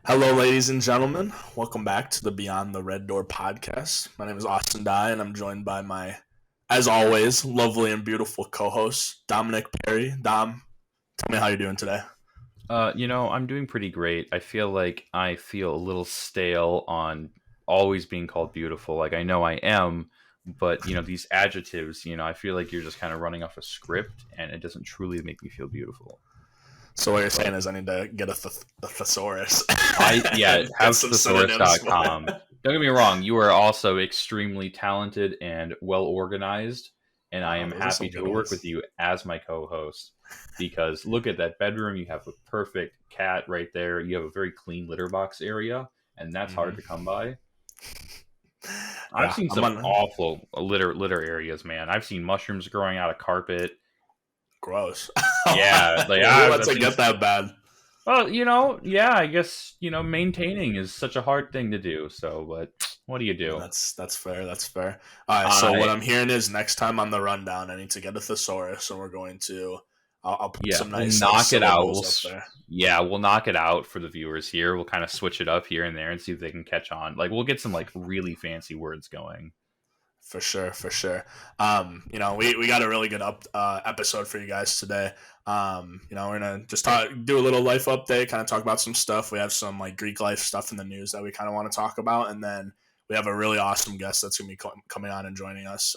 Hello, ladies and gentlemen. Welcome back to the Beyond the Red Door podcast. My name is Austin Dye, and I'm joined by my, as always, lovely and beautiful co-host, Dominick Perry. Dom, tell me how you're doing today. I'm doing pretty great. I feel a little stale on always being called beautiful. Like I know I am, but these adjectives, I feel like you're just kind of running off a script and it doesn't truly make me feel beautiful. So what you're But saying is I need to get a thesaurus. have Some synonyms. thesaurus.com. Don't get me wrong, you are also extremely talented and well organized, and I am Those are some happy to good work ones. with you as my co-host because look at that bedroom. You have a perfect cat right there. You have a very clean litter box area, and that's hard to come by. I've Yeah, seen I'm some on awful litter areas, man. I've seen mushrooms growing out of carpet. gross. Yeah, like Who I've, lets I've it seen. get that bad? Well, yeah, I guess maintaining is such a hard thing to do. So, but what do you Yeah, do? that's fair. That's fair. All right. So what I I'm hearing is next time on the rundown, I need to get a thesaurus, and we're going to. I'll put Yeah, some we'll nice like knock it out. syllables up there. Yeah, we'll knock it out for the viewers here. We'll kind of switch it up here and there and see if they can catch on. Like we'll get some like really fancy words going. For sure, for sure. We got a really good episode for you guys today. We're gonna just do a little life update, kind of talk about some stuff. We have some like Greek life stuff in the news that we kind of want to talk about, and then we have a really awesome guest that's gonna be coming on and joining us.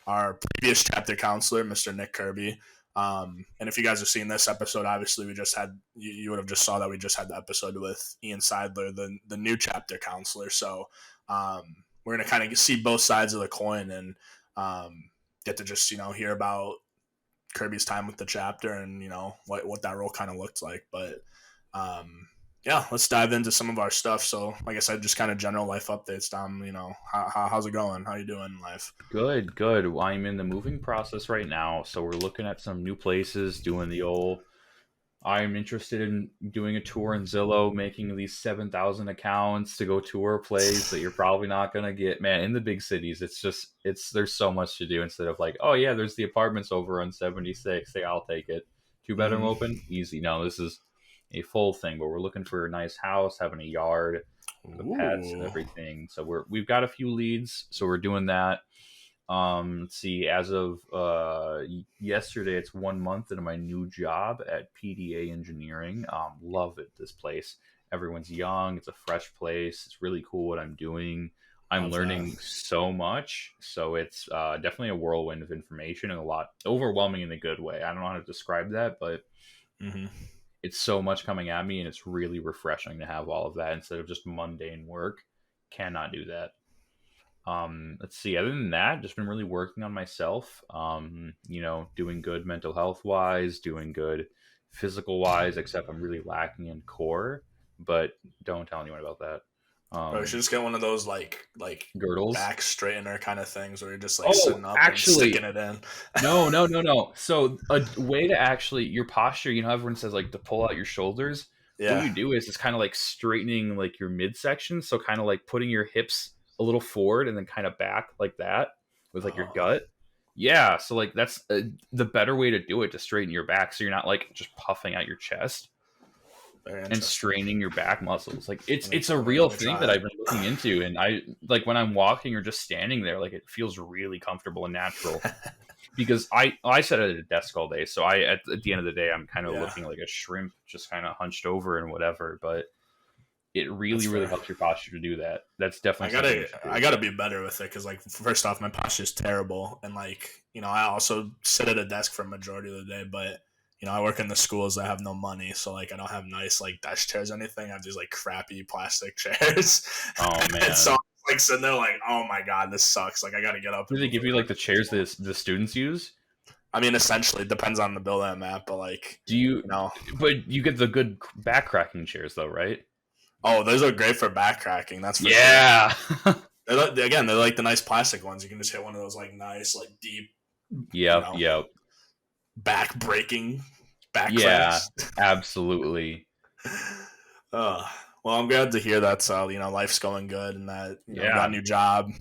Our previous chapter counselor, Mr. Nick Kirby. And if you guys have seen this episode, obviously we just had you would have just saw that we just had the episode with Ian Seidler, the new chapter counselor. So. We're going to kind of see both sides of the coin and get to just, hear about Kirby's time with the chapter and, what that role kind of looked like. But yeah, let's dive into some of our stuff. So like I said, just kind of general life updates, Dom. How's it going? How you doing in life? Good, good. Well, I'm in the moving process right now, so we're looking at some new places, doing the old. I'm interested in doing a tour in Zillow, making these 7,000 accounts to go tour a place that you're probably not going to get. Man, in the big cities, there's so much to do instead of like, oh yeah, there's the apartments over on 76. Hey, I'll take it. Two bedroom Mm-hmm. open, easy. No, this is a full thing, but we're looking for a nice house, having a yard, the pets and Ooh. everything. So we've got a few leads, so we're doing that. Let's see, as of yesterday, it's 1 month into my new job at PDA Engineering. Love it, this place. Everyone's young, it's a fresh place, it's really cool what I'm doing. I'm Love learning that. so much, so it's definitely a whirlwind of information and a lot overwhelming in a good way. I don't know how to describe that, but Mm-hmm. it's so much coming at me, and it's really refreshing to have all of that instead of just mundane work. Cannot do that. Let's see. Other than that, just been really working on myself. Doing good mental health wise, doing good physical wise, except I'm really lacking in core. But don't tell anyone about that. Bro, you should just get one of those like Girdles. back straightener kind of things where you're just like Oh, sitting up and actually, sticking it in. no, no, no, no. So a way to actually your posture. Everyone says like to pull out your shoulders. What Yeah. you do is it's kind of like straightening like your midsection. So kind of like putting your hips a little forward and then kind of back like that with like your Oh, gut. Yeah, so like that's the better way to do it to straighten your back, so you're not like just puffing out your chest very and interesting. straining your back muscles. Like it's Let me, it's a let me, real let me thing try that it. I've been looking into, and I like when I'm walking or just standing there, like it feels really comfortable and natural. Because I sat at a desk all day, so at the end of the day I'm kind of Yeah, looking like a shrimp, just kind of hunched over and whatever. But it that's really really fair. helps your posture to do that. That's definitely I something you gotta should I do. gotta be better with it because like first off, my posture is terrible, and like I also sit at a desk for a majority of the day, but I work in the schools that have no money, so like I don't have nice like desk chairs or anything. I have these like crappy plastic chairs, Oh and so I'm man, like sitting there like, oh my god, this sucks. Like I gotta get up do and they move give you like around. the chairs that the students use? I mean, essentially, it depends on the building I'm at, but like Do you? you know, But you get the good back cracking chairs though, right? oh, those are great for back cracking. That's for sure. Yeah. They're like the nice plastic ones. You can just hit one of those like nice, like deep, you Yep. know, Yep. back breaking back Yeah. cracks. Absolutely. uh, well, I'm glad to hear that. Life's going good and that got a Yeah. new job.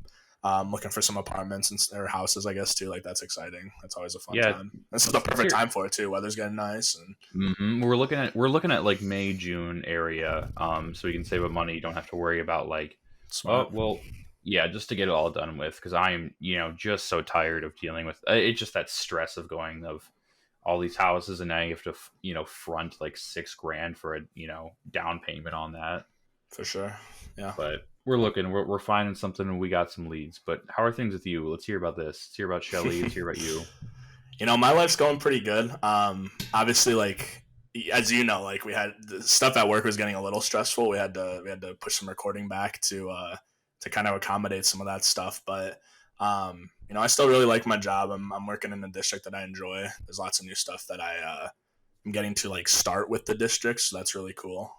looking for some apartments or houses, I guess too. Like that's exciting. That's always a fun Yeah, time. This is the perfect time for it too. Weather's getting nice and we're looking at like May June area, so we can save up money. You don't have to worry about like, oh smart well, yeah, just to get it all done with, because I'm just so tired of dealing with it's just that stress of going of all these houses, and now you have to front like $6,000 for a down payment on that. for sure. Yeah. But we're finding something, and we got some leads. But how are things with you? Let's hear about this. Let's hear about Shelly. Let's hear about you. My life's going pretty good. Obviously, like as you know, like we had the stuff at work was getting a little stressful. We had to push some recording back to kind of accommodate some of that stuff. But I still really like my job. I'm working in a district that I enjoy. There's lots of new stuff that I'm getting to like start with the district, so that's really cool.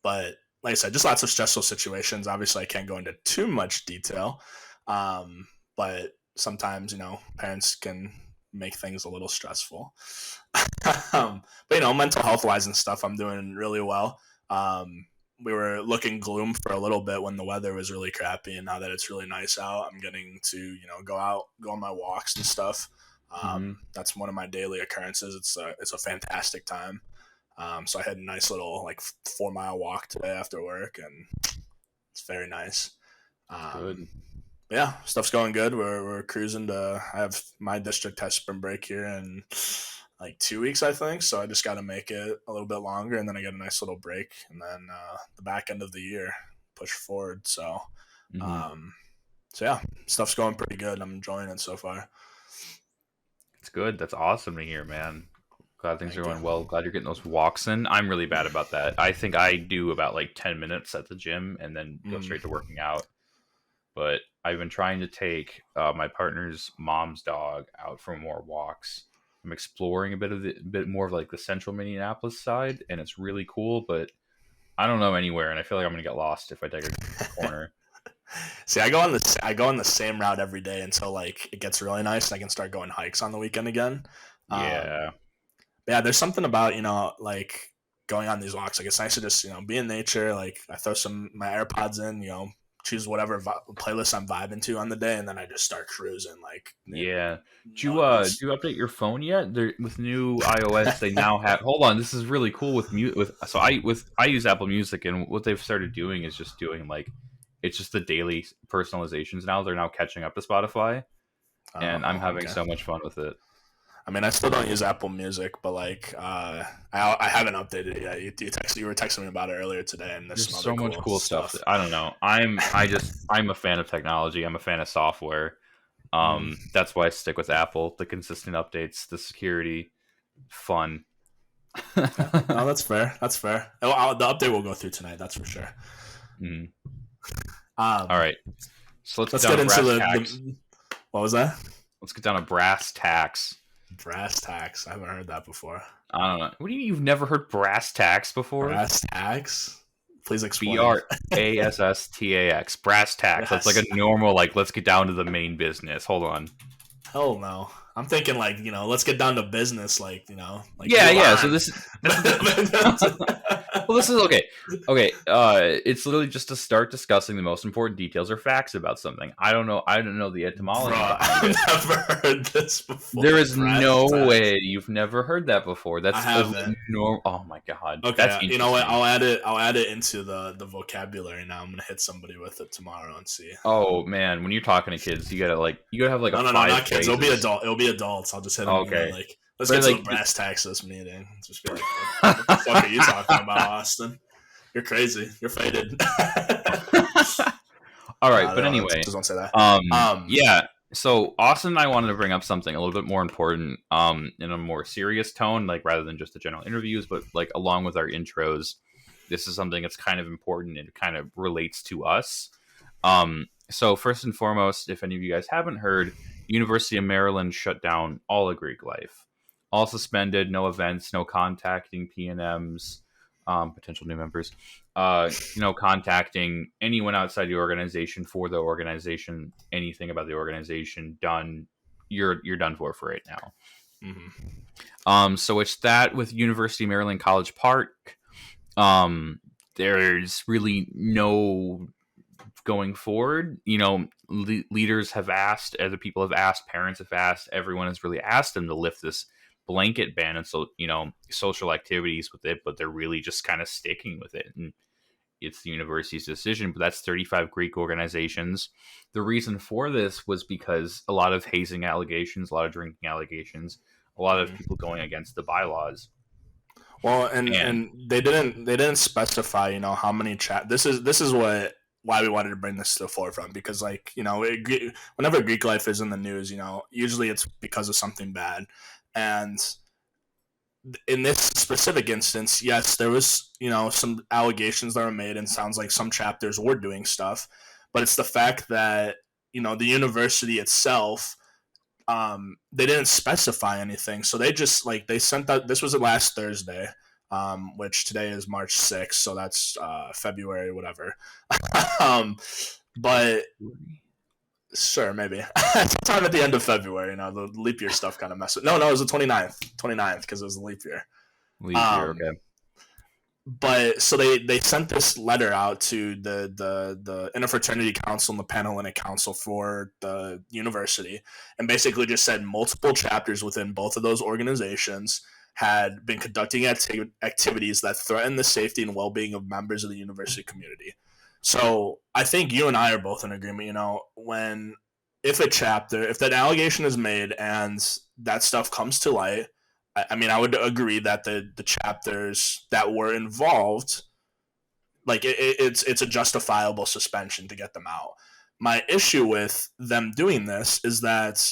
But like I said, just lots of stressful situations. Obviously, I can't go into too much detail, but sometimes parents can make things a little stressful. But mental health wise and stuff, I'm doing really well. We were looking gloom for a little bit when the weather was really crappy, and now that it's really nice out, I'm getting to go on my walks and stuff. That's one of my daily occurrences. It's a fantastic time. So I had a nice little like 4-mile walk today after work, and it's very nice. Good. Yeah, stuff's going good. We're cruising to. I have my district has spring break here in like 2 weeks, I think. So I just got to make it a little bit longer, and then I get a nice little break, and then the back end of the year push forward. So, so yeah, stuff's going pretty good. I'm enjoying it so far. It's good. That's awesome to hear, man. Glad things Thank are going you. well. Glad you're getting those walks in. I'm really bad about that. I think I do about like 10 minutes at the gym and then go straight to working out. But I've been trying to take my partner's mom's dog out for more walks. I'm exploring a bit more of like the central Minneapolis side, and it's really cool. But I don't know anywhere, and I feel like I'm gonna get lost if I take a corner. See, I go on the same route every day until like it gets really nice and I can start going hikes on the weekend again. Yeah, Yeah, there's something about like going on these walks. Like it's nice to just be in nature. Like I throw my AirPods in, choose whatever playlist I'm vibing to on the day, and then I just start cruising. Like yeah. nuts. Do you update your phone yet? With new iOS, they now have. Hold on, this is really cool I use Apple Music, and what they've started doing is just doing like it's just the daily personalizations now. They're now catching up to Spotify, and I'm having Okay. so much fun with it. I mean, I still don't use Apple Music, but like, I haven't updated it yet. You were texting me about it earlier today, and there's There's some so other much cool cool stuff. stuff. I don't know. I'm a fan of technology. I'm a fan of software. Mm. That's why I stick with Apple. The consistent updates, the security, fun. Yeah, no, that's fair. That's fair. The update will go through tonight. That's for sure. Mm. All Um, right. So let's get let's down get to into brass tacks. what was that? Let's get down to brass tacks. Brass tacks. I haven't heard that before. I don't know. What do you mean you've never heard brass tacks before? Brass tacks. Please explain. BRASSTAX. Brass tacks. That's like Brass. a normal let's get down to the main business. Hold on. Hell no. I'm thinking like let's get down to business. Like like Yeah. So Beahan. well, this is okay. Okay, it's literally just to start discussing the most important details or facts about something. I don't know the etymology Bruh, behind it. I've never heard this before. There is Brass no tacks. way you've never heard that before. That's I haven't. normal. Oh my god. Okay, That's you know what? interesting. I'll add it into the vocabulary now. I'm gonna hit somebody with it tomorrow and see. Oh man, when you're talking to kids, you gotta have like No, a no, five not kids. It'll be phrases. adult. It'll be adults. I'll just hit them. Okay. Like, let's But get to like the brass tacks of this meeting. Just be like, what the fuck are you talking about, Austin? You're crazy. You're faded. all right, but anyway, just don't say that. yeah. So Austin and I wanted to bring up something a little bit more important, in a more serious tone, like rather than just the general interviews, but like along with our intros, this is something that's kind of important and it kind of relates to us. So first and foremost, if any of you guys haven't heard, University of Maryland shut down all of Greek life, all suspended, no events, no contacting PNMs, potential new members, no contacting anyone outside the organization for the organization, anything about the organization done. You're done for right now. Mm-hmm. So it's that with University of Maryland College Park. There's really no going forward, leaders have asked, other people have asked, parents have asked, everyone has really asked them to lift this blanket ban and so social activities with it, but they're really just kind of sticking with it. And it's the university's decision, but that's 35 Greek organizations. The reason for this was because a lot of hazing allegations, a lot of drinking allegations, a lot of people going against the bylaws. Well, and they didn't specify, how many This is why we wanted to bring this to the forefront, because whenever Greek life is in the news, usually it's because of something bad, and in this specific instance, yes, there was some allegations that were made, and sounds like some chapters were doing stuff, but it's the fact that the university itself, they didn't specify anything, so they just they sent that. This was last Thursday, which today is March 6th, so that's February whatever. But sure, maybe sometime at the end of February. The leap year stuff kind of messed. No, it was the 29th because it was a leap year. Leap year, okay. But so they sent this letter out to the Interfraternity Council and the Panhellenic Council for the university, and basically just said multiple chapters within both of those organizations had been conducting activities that threaten the safety and well-being of members of the university community. So I think you and I are both in agreement, if that allegation is made and that stuff comes to light, I would agree that the chapters that were involved, it's a justifiable suspension to get them out. My issue with them doing this is that,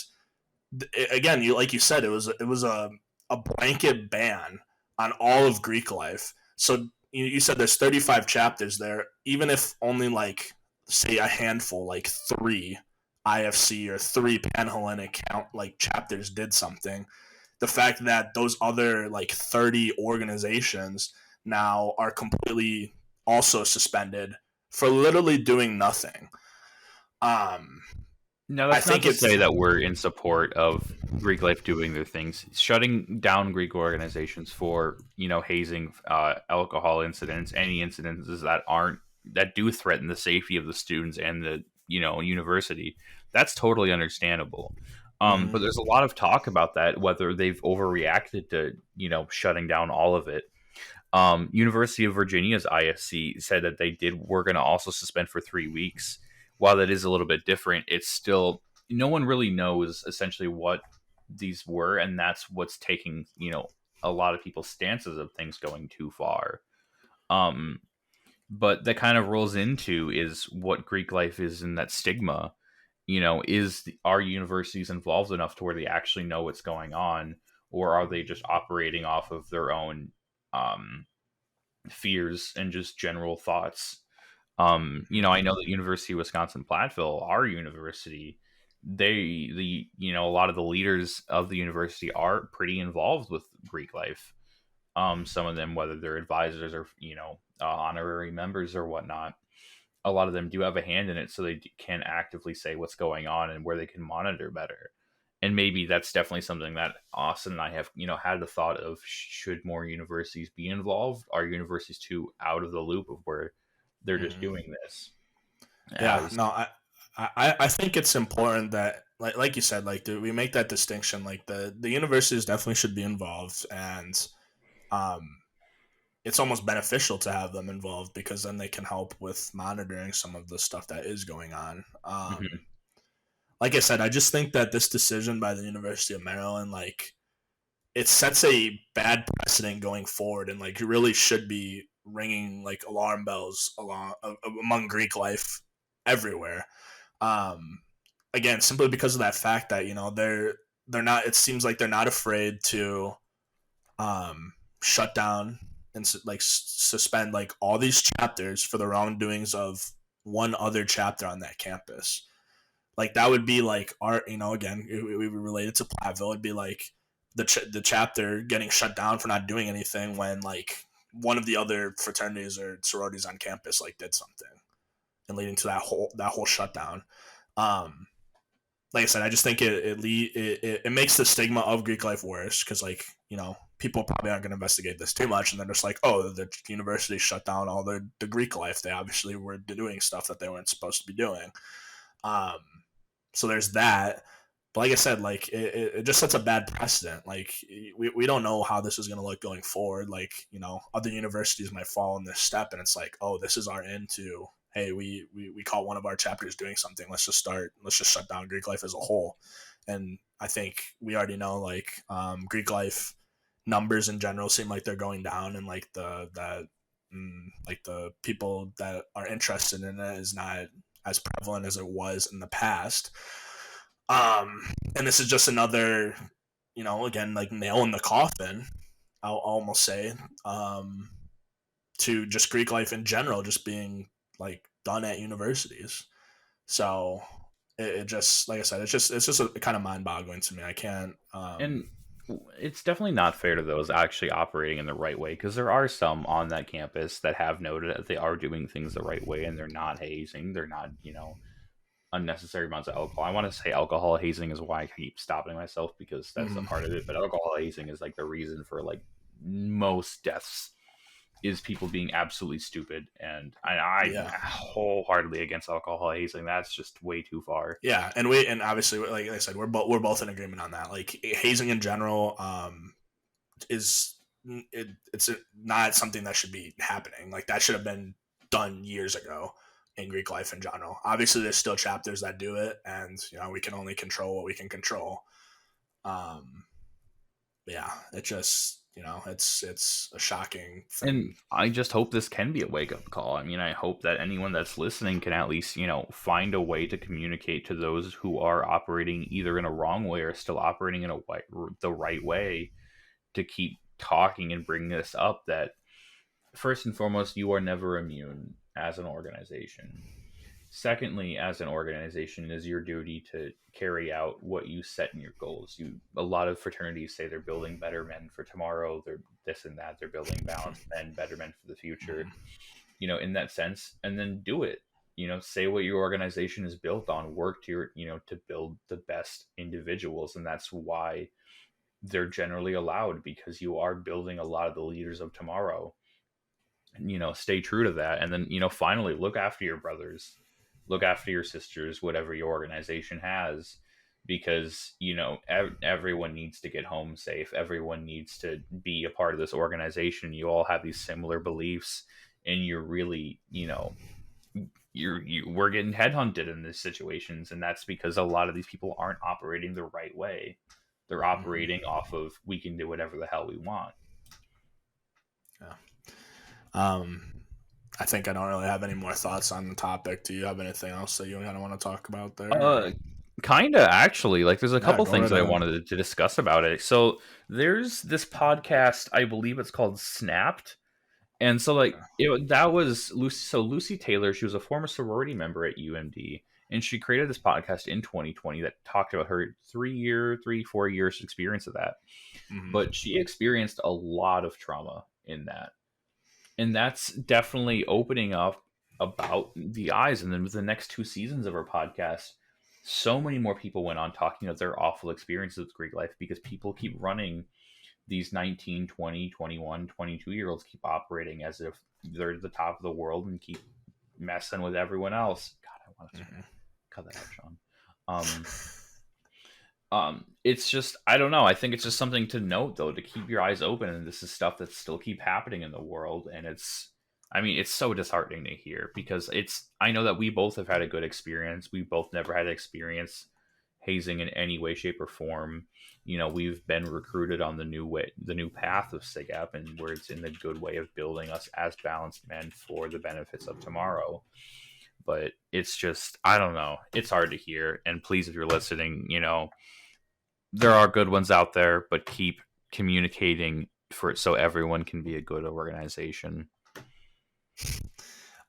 again, you said, it was a blanket ban on all of Greek life. So you said there's 35 chapters there. Even if only say a handful, 3 IFC or 3 Panhellenic chapters did something, the fact that those other 30 organizations now are completely also suspended for literally doing nothing. No, that's not to say that we're in support of Greek life doing their things. Shutting down Greek organizations for hazing, alcohol incidents, any incidences that do threaten the safety of the students and the university, that's totally understandable. But there's a lot of talk about that, whether they've overreacted to shutting down all of it. University of Virginia's IFC said that were going to also suspend for 3 weeks. While that is a little bit different, it's still, no one really knows essentially what these were, and that's what's taking a lot of people's stances of things going too far. But that kind of rolls into is what Greek life is in that stigma. Are universities involved enough to where they actually know what's going on, or are they just operating off of their own fears and just general thoughts? I know that University of Wisconsin-Platteville, our university, a lot of the leaders of the university are pretty involved with Greek life. Some of them, whether they're advisors or honorary members or whatnot, a lot of them do have a hand in it, so they can actively say what's going on and where they can monitor better. And maybe that's definitely something that Austin and I have, had the thought of: should more universities be involved? Are universities too out of the loop of where they're just doing this? I think it's important that, like you said, we make that distinction. The universities definitely should be involved, and it's almost beneficial to have them involved, because then they can help with monitoring some of the stuff that is going on. Like I said, I just think that this decision by the University of Maryland, it sets a bad precedent going forward, and it really should be ringing alarm bells among Greek life everywhere. Again, simply because of that fact that they're not. It seems like they're not afraid to shut down and suspend all these chapters for the wrongdoings of one other chapter on that campus. That would be our, again, we related to Platteville. It'd be the chapter getting shut down for not doing anything when one of the other fraternities or sororities on campus did something, and leading to that whole shutdown. Like I said, I just think it makes the stigma of Greek life worse, because people probably aren't going to investigate this too much, and they're just like, oh, the university shut down all the Greek life. They obviously were doing stuff that they weren't supposed to be doing. Um, so there's that. But like I said, like it just sets a bad precedent. Like we don't know how this is going to look going forward. Like, you know, other universities might fall in this step, and it's like, oh, this is our end to, hey, we caught one of our chapters doing something. Let's just shut down Greek life as a whole. And I think we already know, like, Greek life numbers in general seem like they're going down, and like like the people that are interested in it is not as prevalent as it was in the past. And this is just another, you know, again, like nail in the coffin, I'll almost say, to just Greek life in general, just being like done at universities. So it just, like I said, it's just kind of mind boggling to me. I can't. And it's definitely not fair to those actually operating in the right way, because there are some on that campus that have noted that they are doing things the right way and they're not hazing. They're not, unnecessary amounts of alcohol. I want to say alcohol hazing is why I keep stopping myself, because that's a part of it. But alcohol hazing is like the reason for like most deaths, is people being absolutely stupid. And I'm wholeheartedly against alcohol hazing. That's just way too far. Yeah, and obviously, like I said, we're both in agreement on that. Like hazing in general, it's not something that should be happening. Like that should have been done years ago in Greek life in general. Obviously, there's still chapters that do it, and you know we can only control what we can control. Yeah, it just, you know, it's a shocking thing. And I just hope this can be a wake up call. I mean, I hope that anyone that's listening can at least, find a way to communicate to those who are operating either in a wrong way or still operating in the right way, to keep talking and bring this up, that first and foremost, you are never immune as an organization. Secondly, as an organization, it is your duty to carry out what you set in your goals. A lot of fraternities say they're building better men for tomorrow. They're this and that. They're building balanced men, better men for the future. In that sense, and then do it. Say what your organization is built on. Work to build the best individuals, and that's why they're generally allowed, because you are building a lot of the leaders of tomorrow. Stay true to that. And then, finally, look after your brothers, look after your sisters, whatever your organization has, because, everyone needs to get home safe. Everyone needs to be a part of this organization. You all have these similar beliefs, and you're really, we're getting headhunted in these situations. And that's because a lot of these people aren't operating the right way. They're operating off of, we can do whatever the hell we want. Yeah. I think I don't really have any more thoughts on the topic. Do you have anything else that you kind of want to talk about there? Kind of, actually. Like, there's a couple things that I wanted to discuss about it. So there's this podcast, I believe it's called Snapped. And so, like, that was Lucy. So Lucy Taylor, she was a former sorority member at UMD, and she created this podcast in 2020 that talked about her 4 years experience of that. But she experienced a lot of trauma in that. And that's definitely opening up about the eyes. And then with the next 2 seasons of our podcast, so many more people went on talking about their awful experiences with Greek life, because people keep running, these 19, 20, 21, 22-year-olds keep operating as if they're the top of the world and keep messing with everyone else. God, I want to cut that out, Sean. It's just, I don't know. I think it's just something to note, though, to keep your eyes open. And this is stuff that still keep happening in the world. And it's so disheartening to hear, because I know that we both have had a good experience. We both never had to experience hazing in any way, shape, or form. We've been recruited on the new path of SIGAP, and where it's in the good way of building us as balanced men for the benefits of tomorrow. But it's just, I don't know. It's hard to hear. And please, if you're listening, there are good ones out there, but keep communicating so everyone can be a good organization.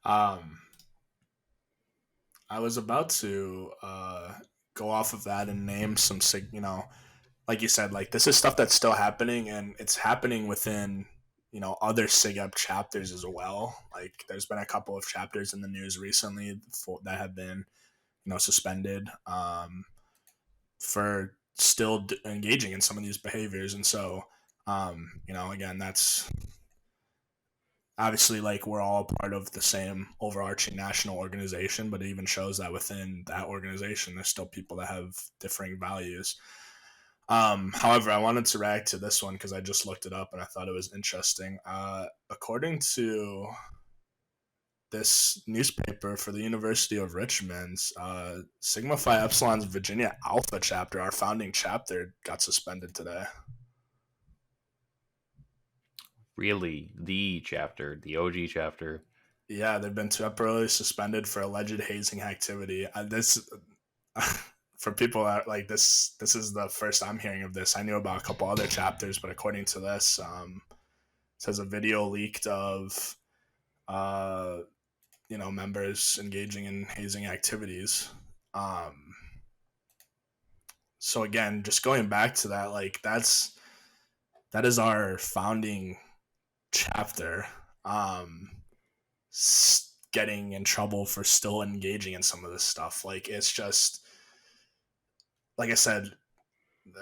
I was about to go off of that and name some, like you said, like this is stuff that's still happening, and it's happening within, other SIGAP chapters as well. Like there's been a couple of chapters in the news recently that have been, suspended for still engaging in some of these behaviors. And so Again, that's obviously like we're all part of the same overarching national organization, but it even shows that within that organization, there's still people that have differing values. However, I wanted to react to this one because I just looked it up and I thought it was interesting. According to this newspaper for the University of Richmond's Sigma Phi Epsilon's Virginia Alpha chapter, our founding chapter, got suspended today. Really, the chapter, the OG chapter. Yeah, they've been temporarily suspended for alleged hazing activity. This for people that like this is the first I'm hearing of this. I knew about a couple other chapters, but according to this, it says a video leaked of members engaging in hazing activities. So again, just going back to that, like that is our founding chapter. Getting in trouble for still engaging in some of this stuff. Like it's just, like I said,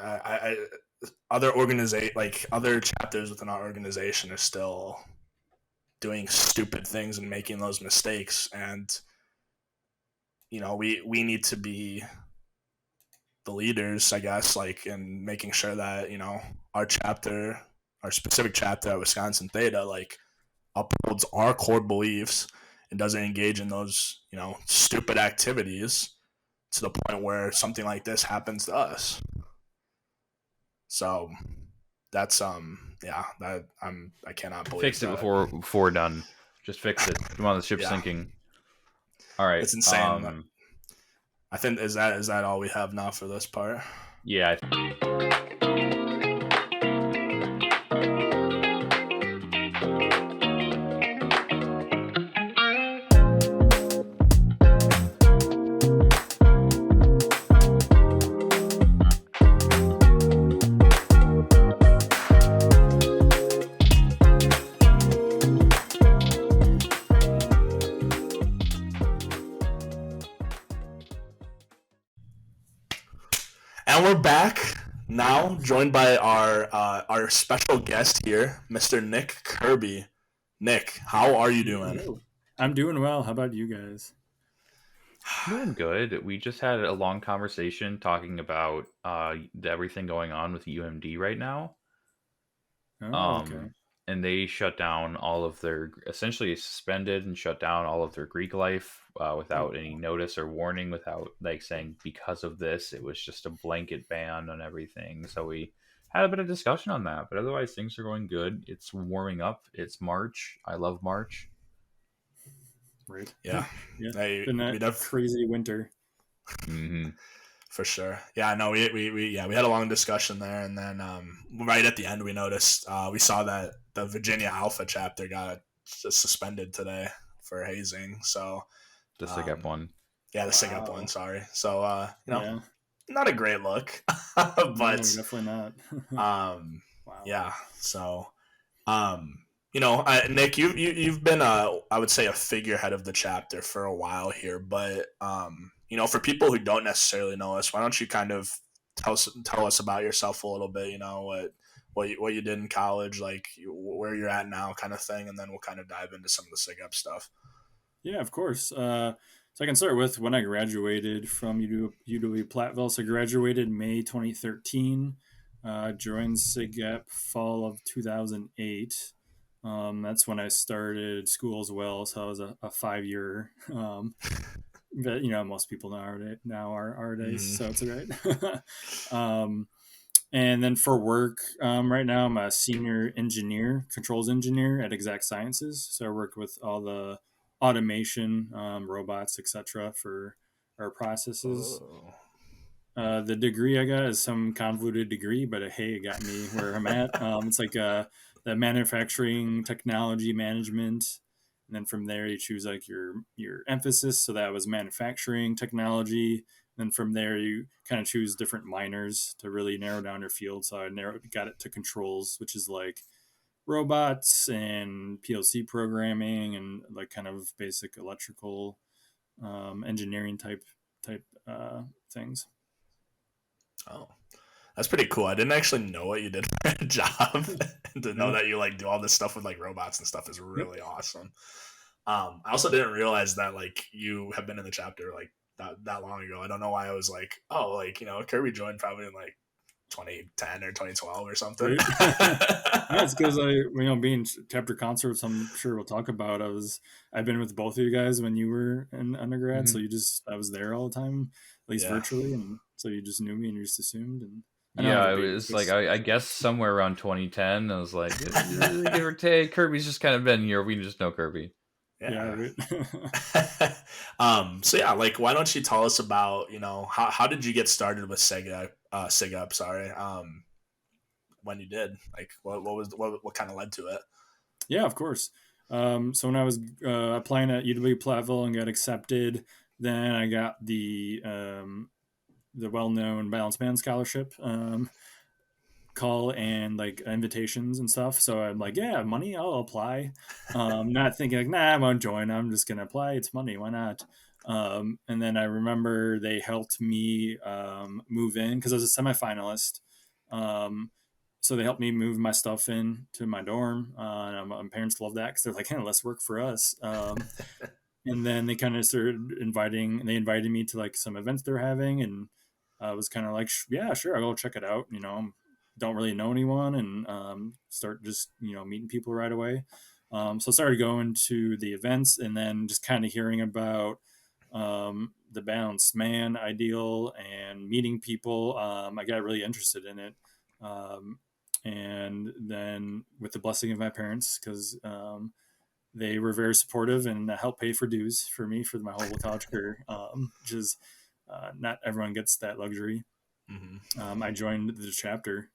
I other other chapters within our organization are still doing stupid things and making those mistakes, and we need to be the leaders, I guess, like in making sure that our chapter, our specific chapter at Wisconsin Theta, like upholds our core beliefs and doesn't engage in those stupid activities to the point where something like this happens to us. So that's that I cannot believe Fix it that. before we're done. Just fix it. Come on, the ship's sinking. All right. It's insane. I think is that all we have now for this part? Yeah. And we're back now, joined by our special guest here, Mr. Nick Kirby. Nick, how are you doing? Hello. I'm doing well. How about you guys? Doing good. We just had a long conversation talking about everything going on with UMD right now. Okay. And they shut down all of their, essentially suspended and shut down all of their Greek life without any notice or warning, without like saying because of this, it was just a blanket ban on everything. So we had a bit of discussion on that, but otherwise things are going good. It's warming up. It's March. I love March. Right. Yeah. Been that crazy winter. Mm-hmm. For sure. Yeah, no, we had a long discussion there, and then right at the end we noticed we saw that the Virginia Alpha chapter got suspended today for hazing. So the SIGEP one. Yeah, the SIGEP one, sorry. So not a great look. But no, definitely not. Wow. Yeah. So Nick, you've been I would say a figurehead of the chapter for a while here, but for people who don't necessarily know us, why don't you kind of tell us about yourself a little bit? What you did in college, like where you're at now, kind of thing, and then we'll kind of dive into some of the SIGEP stuff. Yeah, of course. So I can start with when I graduated from UW-Platteville. So I graduated May 2013. Joined SIGEP fall of 2008. That's when I started school as well. So I was a 5-year. That most people now are our days, so it's all right. And then for work, right now I'm a senior engineer, controls engineer at Exact Sciences. So I work with all the automation, robots, etc. for our processes. The degree I got is some convoluted degree, but hey, it got me where I'm at. It's like the manufacturing technology management. And then from there, you choose like your emphasis. So that was manufacturing technology. And then from there, you kind of choose different minors to really narrow down your field. So I got it to controls, which is like robots and PLC programming and like kind of basic electrical engineering type things. Oh, That's pretty cool. I didn't actually know what you did for a job. And to know Yeah. that you like do all this stuff with like robots and stuff is Yep. really awesome. I also didn't realize that like you have been in the chapter like that long ago. I don't know why I was like, oh, like Kirby joined probably in like 2010 or 2012 or something. Right. Yeah, it's because being chapter concerts, I'm sure we'll talk about. I've been with both of you guys when you were in undergrad, so Mhm. I was there all the time, at least Yeah. virtually, and so you just knew me and you just assumed. And I know how to Yeah, it be was like because I guess somewhere around 2010. I was like, give or take, Kirby's just kind of been here. We just know Kirby. yeah, Yeah. right. So yeah, like why don't you tell us about, how did you get started with Sega, sorry. When you did. Like what kind of led to it? Yeah, of course. So when I was applying at UW Platteville and got accepted, then I got the well-known Balanced Band Scholarship call and like invitations and stuff. So I'm like, yeah, money, I'll apply. Not thinking like, nah, I won't join. I'm just gonna apply. It's money. Why not? And then I remember they helped me move in because I was a semifinalist. Um, so they helped me move my stuff in to my dorm. And my parents love that because they're like, hey, less work for us. And then they kind of started they invited me to like some events they're having. And I was kind of like, yeah, sure, I'll go check it out. Don't really know anyone and start just, meeting people right away. So I started going to the events and then just kind of hearing about the Balanced Man ideal and meeting people. I got really interested in it. Um, and then with the blessing of my parents, because they were very supportive and helped pay for dues for me for my whole college career, which is not everyone gets that luxury. Hmm. I joined the chapter.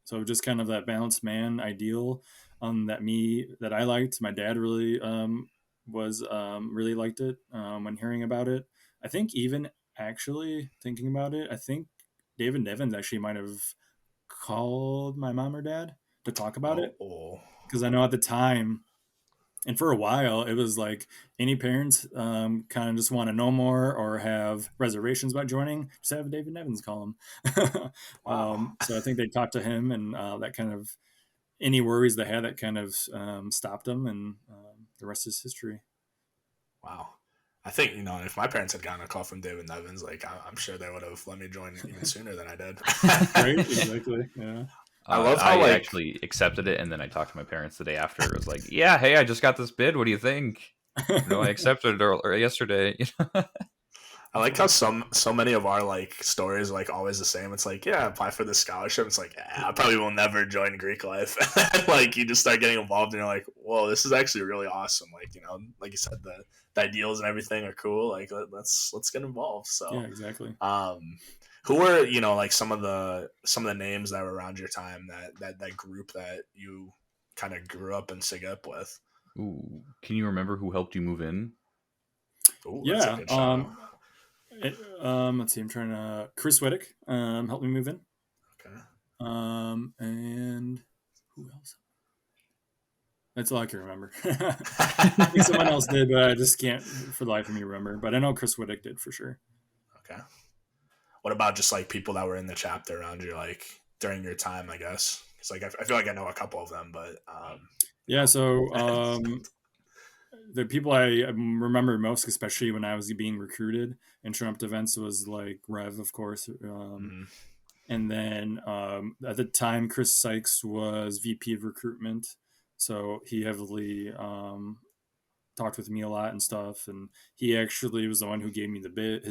So just kind of that Balanced Man ideal that I liked. My dad really was really liked it when hearing about it. I think even actually thinking about it, I think David Nevins actually might have called my mom or dad to talk about it Oh. because I know at the time and for a while it was like any parents kind of just want to know more or have reservations about joining, just have David Nevins call them. Wow. So I think they talked to him and that kind of any worries they had that kind of stopped them, and the rest is history. Wow. I think, if my parents had gotten a call from David Nevins, like I'm sure they would have let me join even sooner than I did. Right, exactly. Yeah. I love how I like actually accepted it, and then I talked to my parents the day after. It was like, yeah, hey, I just got this bid. What do you think? I accepted it or yesterday. I That's like how funny. so many of our like stories are like always the same. It's like, yeah, apply for the scholarship. It's like, I probably will never join Greek life. Like you just start getting involved and you're like, whoa, this is actually really awesome. Like, like you said, the ideals and everything are cool. Like let's get involved. Yeah, So exactly. who were, like some of the names that were around your time that group that you kind of grew up and sig up with? Ooh, can you remember who helped you move in? Oh, that's a Yeah. good shout. Let's see. I'm trying to. Chris Whittick helped me move in. Okay. And who else? That's all I can remember. I think someone else did, but I just can't for the life of me remember. But I know Chris Whittick did for sure. Okay. What about just like people that were in the chapter around you, like during your time? I guess it's like I feel like I know a couple of them, but you Yeah. know. So the people I remember most, especially when I was being recruited and showing up to events, was like Rev, of course. Mhm. And then at the time, Chris Sykes was VP of recruitment. So he heavily talked with me a lot and stuff. And he actually was the one who gave me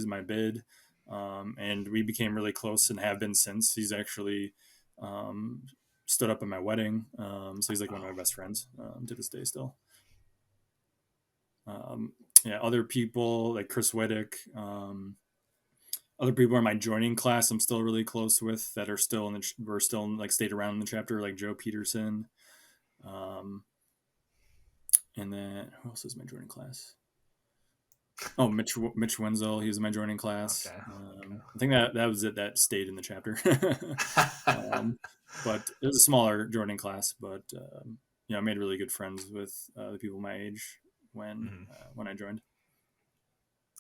my bid. And we became really close and have been since. He's actually um, stood up at my wedding. So he's like one of my best friends to this day still. Um, yeah, other people like Chris Whittick, other people in my joining class I'm still really close with that are still we're still like stayed around in the chapter, like Joe Peterson. Um, and then who else is my joining class? Oh, Mitch Wenzel. He was in my joining class. Okay. I think that was it that stayed in the chapter. Okay. um, but it was a smaller joining class. But I made really good friends with the people my age Mhm. when I joined.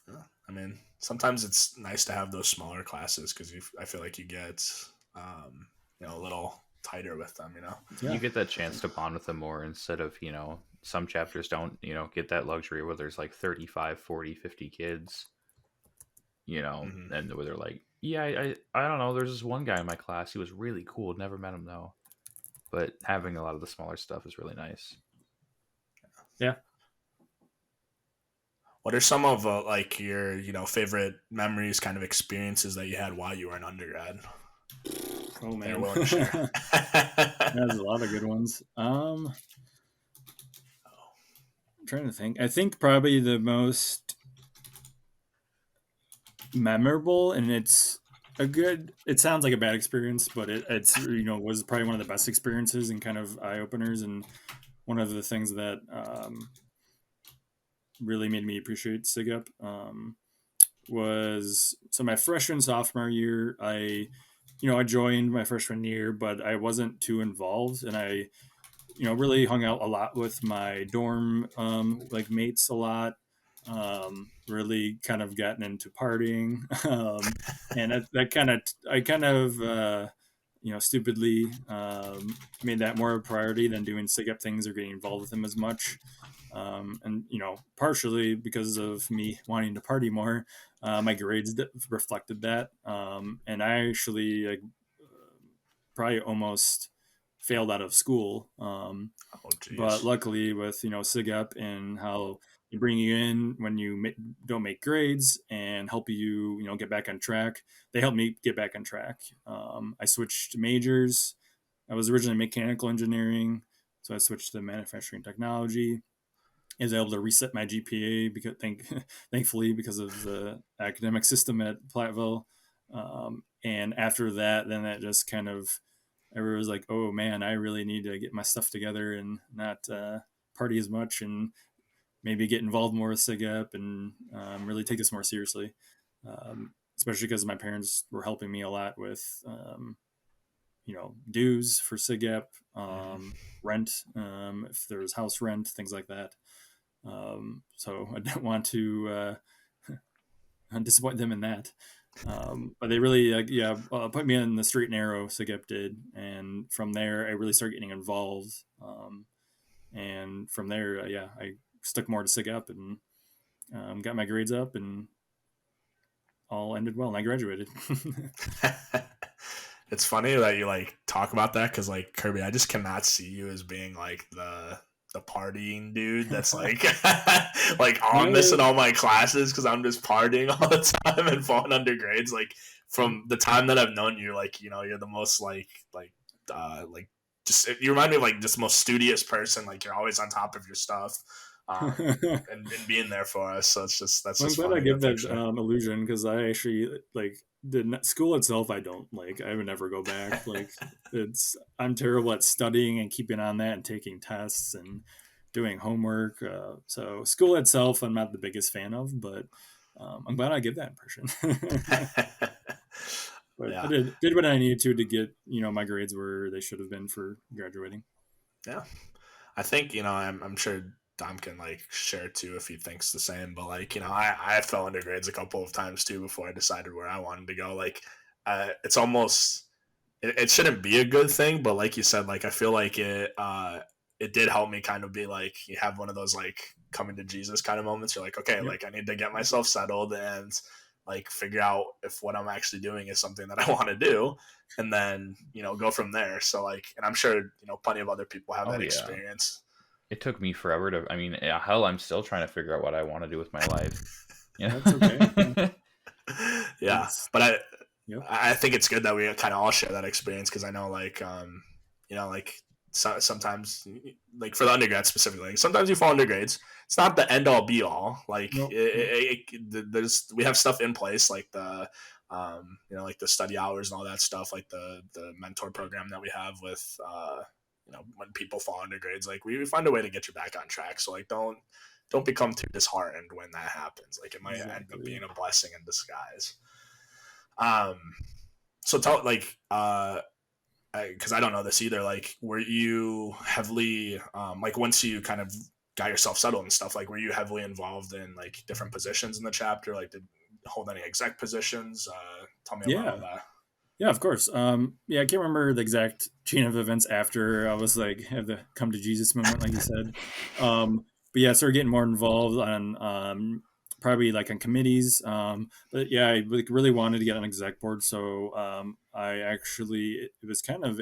Yeah. I mean, sometimes it's nice to have those smaller classes because I feel like you get a little tighter with them. Yeah. You get that chance to bond with them more instead of, some chapters don't, get that luxury where there's like 35, 40, 50 kids, Mm-hmm. and where they're like, yeah, I don't know. There's this one guy in my class. He was really cool. Never met him though. But having a lot of the smaller stuff is really nice. Yeah. What are some of like your favorite memories, kind of experiences that you had while you were an undergrad? Oh They're man, willing to share. there's a lot of good ones. I'm trying to think. I think probably the most memorable, and it sounds like a bad experience, but it's was probably one of the best experiences and kind of eye openers, and one of the things that really made me appreciate SIGUP was so my freshman sophomore year. I joined my freshman year, but I wasn't too involved, and I really hung out a lot with my dorm like mates a lot. Really kind of gotten into partying, and I kind of stupidly made that more of a priority than doing stick up things or getting involved with them as much. And partially because of me wanting to party more, my grades reflected that, and I actually probably almost failed out of school. Oh, But geez. luckily, with SIGUP and how they bring you in when you don't make grades and help you, get back on track. They helped me get back on track. I switched majors. I was originally mechanical engineering, so I switched to manufacturing technology. I was able to reset my GPA because thankfully because of the academic system at Platteville. And after that, then that just kind of everyone was like, "Oh man, I really need to get my stuff together and not party as much, and maybe get involved more with SIGUP and really take this more seriously." Especially because my parents were helping me a lot with, dues for SIGUP, Mm-hmm. rent, if there was house rent, things like that. So I don't want to disappoint them in that. But they really, put me in the straight and narrow. SIGUP did, and from there, I really started getting involved. And from there, I stuck more to SIGUP and got my grades up, and all ended well, and I graduated. It's funny that you like talk about that because like Kirby, I just cannot see you as being like the partying dude that's like like oh, I'm I, missing all my classes because I'm just partying all the time and falling under grades. Like from the time that I've known you, like you're the most like just you remind me of like just the most studious person. Like you're always on top of your stuff. And being there for us, so that's I'm just glad I funny to give that picture. illusion, because I actually like school itself. I don't like. I would never go back. Like I'm terrible at studying and keeping on that and taking tests and doing homework. So school itself, I'm not the biggest fan of, but I'm glad I give that impression. But I Yeah. did what I needed to get my grades where they should have been for graduating. Yeah. I think, I'm sure Dom can like share too if he thinks the same, but like, I fell into grades a couple of times too before I decided where I wanted to go. Like, it's almost, it shouldn't be a good thing, but like you said, like, I feel like it did help me kind of be like, you have one of those like coming to Jesus kind of moments. You're like, okay, Yep. like I need to get myself settled and like figure out if what I'm actually doing is something that I want to do, and then go from there. So like, and I'm sure plenty of other people have Oh that yeah. experience. It took me forever to. I mean, hell, I'm still trying to figure out what I want to do with my life. Yeah. That's okay. Yeah. Yeah, It's but Yep. I think it's good that we kind of all share that experience because I know like like sometimes like for the undergrad specifically, like, sometimes you fall under grades. It's not the end all be all. Like Nope. there's we have stuff in place like the like the study hours and all that stuff, like the mentor program that we have with when people fall under grades, like we find a way to get you back on track. So like don't become too disheartened when that happens. Like it might end up Exactly. being a blessing in disguise. Um, so tell like because I don't know this either. Like, were you heavily like once you kind of got yourself settled and stuff? Like, were you heavily involved in like different positions in the chapter? Like, did hold any exec positions? Tell me about all Yeah. that. Yeah, of course. Yeah, I can't remember the exact chain of events after I was like have the come to Jesus moment, like you said. But yeah, I started getting more involved on probably like on committees. But yeah, I really wanted to get on exec board, so I actually it was kind of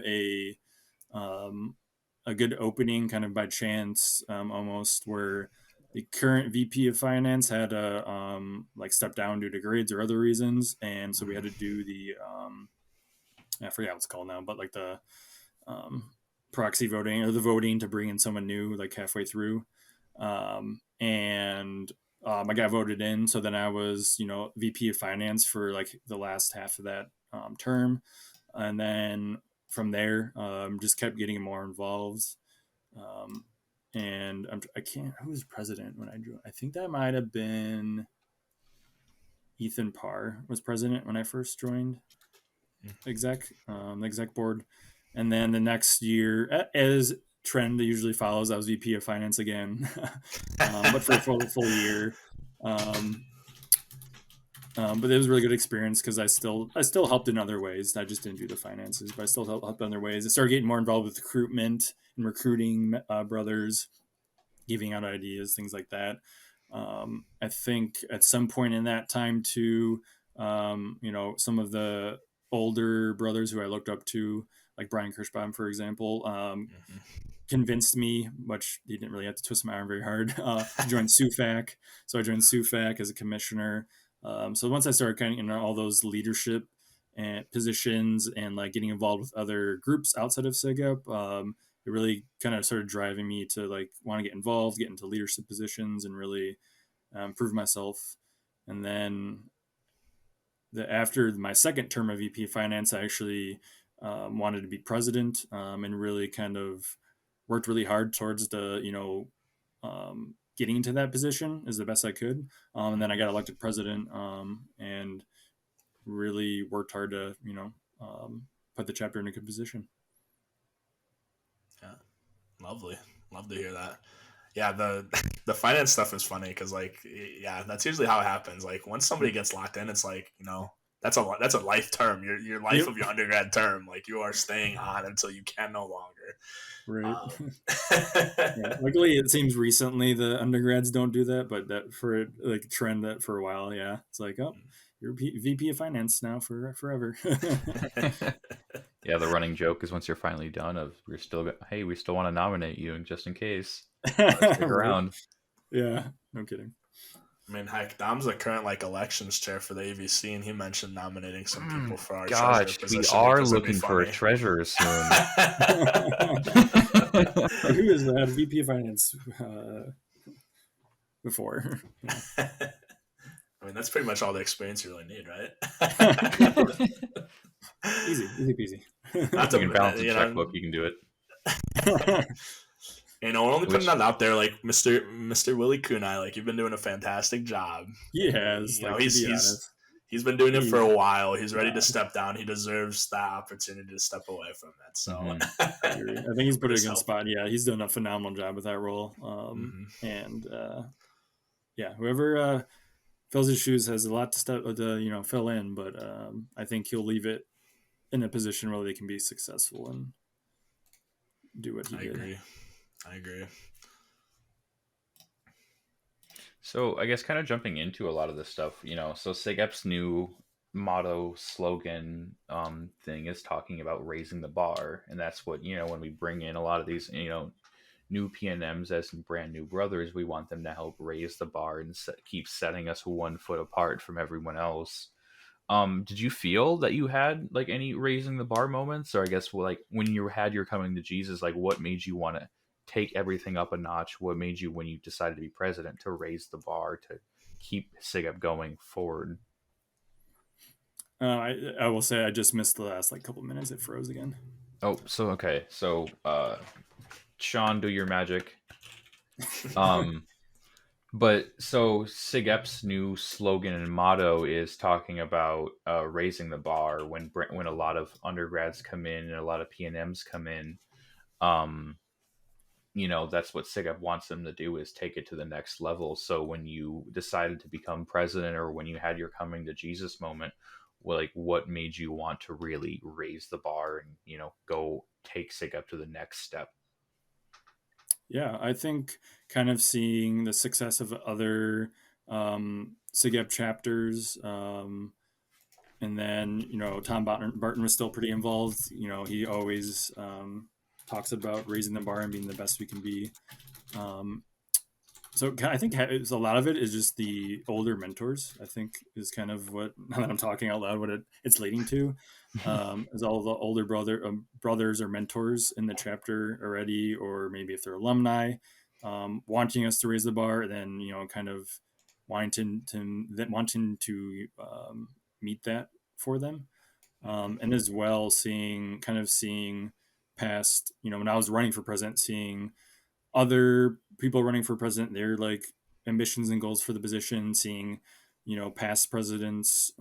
um, a good opening, kind of by chance, almost where the current VP of finance had to like step down due to grades or other reasons, and so we had to do the I forget what it's called now, but like the um, proxy voting or the voting to bring in someone new like halfway through. And I got voted in. So then I was, VP of finance for like the last half of that term. And then from there, just kept getting more involved. Um, and I can't, who was president when I joined? I think that might have been Ethan Parr was president when I first joined the exec board. And then the next year, as trend usually follows, I was VP of finance again, but for a full year. But it was a really good experience because I still helped in other ways. I just didn't do the finances, but I still helped in other ways. I started getting more involved with recruitment and recruiting brothers, giving out ideas, things like that. I think at some point in that time too, some of the older brothers who I looked up to, like Brian Kirschbaum, for example, convinced me, which he didn't really have to twist my arm very hard, to join SUFAC. So I joined SUFAC as a commissioner. So once I started kind of all those leadership and positions and like getting involved with other groups outside of SIGUP, it really kind of started driving me to like want to get involved, get into leadership positions, and really prove myself. And then after my second term of VP of Finance, I actually wanted to be president and really kind of worked really hard towards getting into that position as the best I could. And then I got elected president and really worked hard to, put the chapter in a good position. Yeah, lovely. Love to hear that. Yeah, the finance stuff is funny because that's usually how it happens. Like once somebody gets locked in, it's like that's a life term. Your life of your undergrad term, like you are staying on until you can no longer. Right. Yeah. Luckily, it seems recently the undergrads don't do that, but that for like a trend that for a while, yeah, it's like, oh, you're VP of finance now for forever. Yeah, the running joke is once you're finally done, we still want to nominate you, and just in case, stick around. Yeah, no kidding. I mean, heck, Dom's the current elections chair for the AVC, and he mentioned nominating some people for our treasurer position. We are looking for a treasurer soon. Who is that? VP of Finance before. I mean, that's pretty much all the experience you really need, right? Easy peasy. Not to, you can balance a checkbook, you can do it. We're only putting that out there, like Mr. Willie Kunai. Like you've been doing a fantastic job. He has. He's been doing it for a while. He's ready to step down. He deserves that opportunity to step away from it. So I think he's put it in a good spot. Yeah, he's done a phenomenal job with that role. And whoever fills his shoes has a lot to fill in. But I think he'll leave it in a position where they can be successful and do what he did. I agree. So I guess kind of jumping into a lot of this stuff, so SIGEP's new motto slogan thing is talking about raising the bar. And that's what, when we bring in a lot of these, new PNMs as brand new brothers, we want them to help raise the bar and keep setting us 1 foot apart from everyone else. Did you feel that you had like any raising the bar moments? Or I guess like when you had your coming to Jesus, like what made you want to take everything up a notch? What made you, when you decided to be president, to raise the bar to keep SIGUP going forward? I will say I just missed the last couple minutes. It froze again. Oh, so okay. So Sean, do your magic. But so SIGEP's new slogan and motto is talking about raising the bar when a lot of undergrads come in and a lot of PNMs come in. That's what SIGEP wants them to do, is take it to the next level. So when you decided to become president, or when you had your coming to Jesus moment, like what made you want to really raise the bar and, go take SIG up to the next step? Yeah, I think kind of seeing the success of other SIGEP chapters, and then Barton was still pretty involved. He always talks about raising the bar and being the best we can be. Um, so I think a lot of it is just the older mentors. I think is kind of what, now that I'm talking out loud, what it's leading to. Is all the older brothers or mentors in the chapter already, or maybe if they're alumni, wanting us to raise the bar, and then kind of wanting to meet that for them, and as well seeing past, when I was running for president, seeing other people running for president, their like ambitions and goals for the position, seeing past presidents,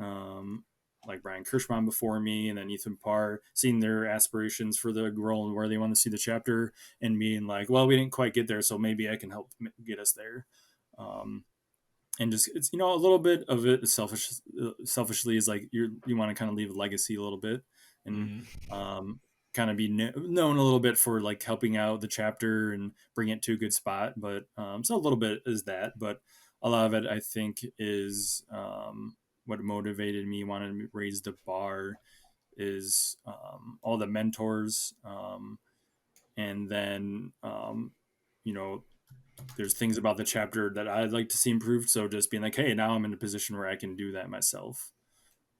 like Brian Kirschbaum before me, and then Ethan Parr, seeing their aspirations for the role and where they want to see the chapter, and me, and like, well, we didn't quite get there, so maybe I can help get us there. And just, it's a little bit of it selfishly is like you want to kind of leave a legacy a little bit, and kind of be known a little bit for like helping out the chapter and bring it to a good spot. But so a little bit is that, but a lot of it I think is what motivated me, wanted to raise the bar, is all the mentors, and then you know there's things about the chapter that I'd like to see improved. So just being like, hey, now I'm in a position where I can do that myself.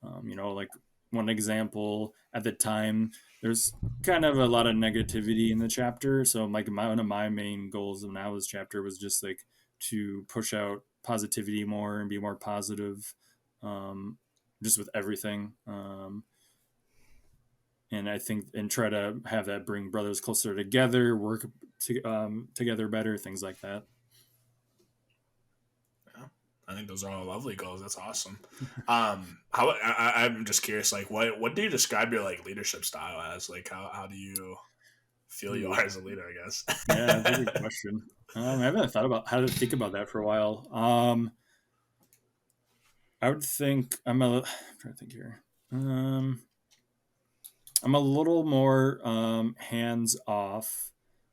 Like one example at the time, there's kind of a lot of negativity in the chapter. So like one of my main goals when I was chapter was just like to push out positivity more and be more positive, just with everything. And I think, and try to have that bring brothers closer together, work together better, things like that. I think those are all lovely goals. That's awesome. I'm just curious, like, what do you describe your like leadership style as? Like, how do you feel you are as a leader? I guess. Yeah, that's a good question. I haven't thought about how to think about that for a while. I would think I'm trying to think here. I'm a little more hands off,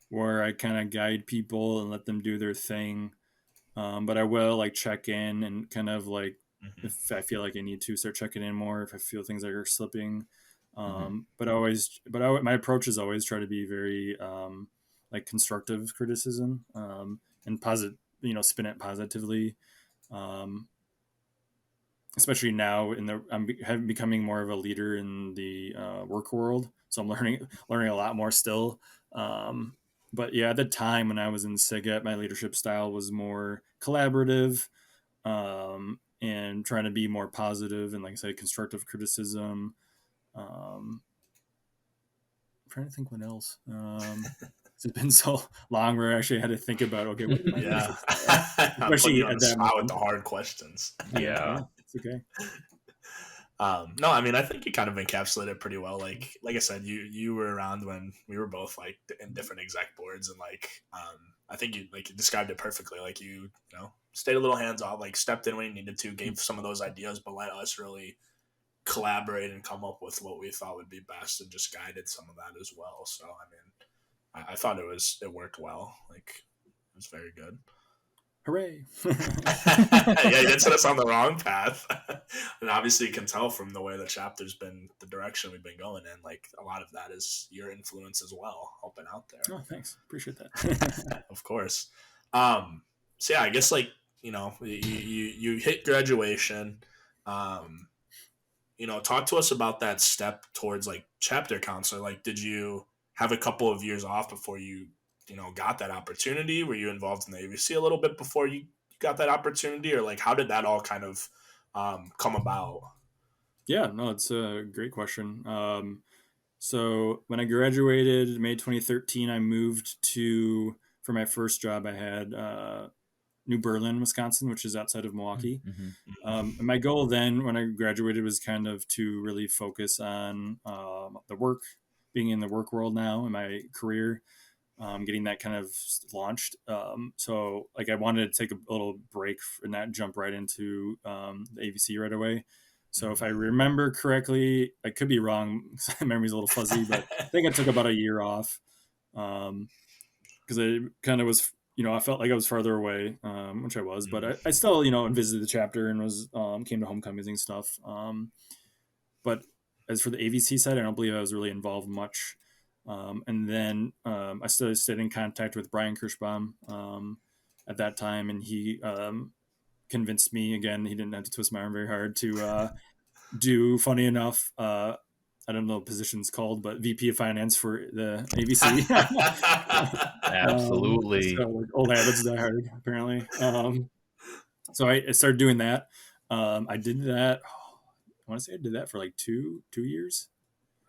where I kind of guide people and let them do their thing. But I will like check in and kind of like, if I feel like I need to start checking in more, if I feel things are slipping. My approach is always try to be very like constructive criticism, and positive, spin it positively. Um, Especially now I'm becoming more of a leader in the work world, so I'm learning a lot more still. But yeah, at the time when I was in SIGEP, my leadership style was more collaborative, and trying to be more positive and, like I said, constructive criticism. I'm trying to think what else. It's been so long where I actually had to think about, okay, what is my leadership style? I'm putting Especially you on at the that spot with moment. the hard questions. Yeah. It's okay. No, I mean, I think you kind of encapsulated it pretty well. Like I said, you were around when we were both like in different exec boards, and like I think you described it perfectly. Like you stayed a little hands off, like stepped in when you needed to, gave some of those ideas, but let us really collaborate and come up with what we thought would be best, and just guided some of that as well. So I mean, I thought it worked well. Like it was very good. Hooray. Yeah, you did set us on the wrong path. And obviously you can tell from the way the chapter's been, the direction we've been going in, like a lot of that is your influence as well, helping out there. Oh, thanks. Appreciate that. Of course. So yeah, I guess like, you hit graduation. Talk to us about that step towards like chapter counselor. Like, did you have a couple of years off before you got that opportunity? Were you involved in the AVC a little bit before you got that opportunity, or like how did that all kind of come about? Yeah, no, it's a great question. So when I graduated May 2013, I moved for my first job, I had New Berlin, Wisconsin, which is outside of Milwaukee. And my goal then when I graduated was kind of to really focus on the work, being in the work world now in my career, getting that kind of launched. So like I wanted to take a little break and not jump right into the AVC right away. So if I remember correctly, I could be wrong. My memory's a little fuzzy, but I think I took about a year off because it kind of was, I felt like I was farther away, which I was, but I still, visited the chapter and was came to homecomings and stuff. But as for the AVC side, I don't believe I was really involved much. And then I still stayed in contact with Brian Kirschbaum at that time, and he convinced me again. He didn't have to twist my arm very hard to do. Funny enough, I don't know what the position's called, but VP of Finance for the AVC. Absolutely. So like, old habits die hard, apparently. So I started doing that. I did that. I want to say I did that for like two years.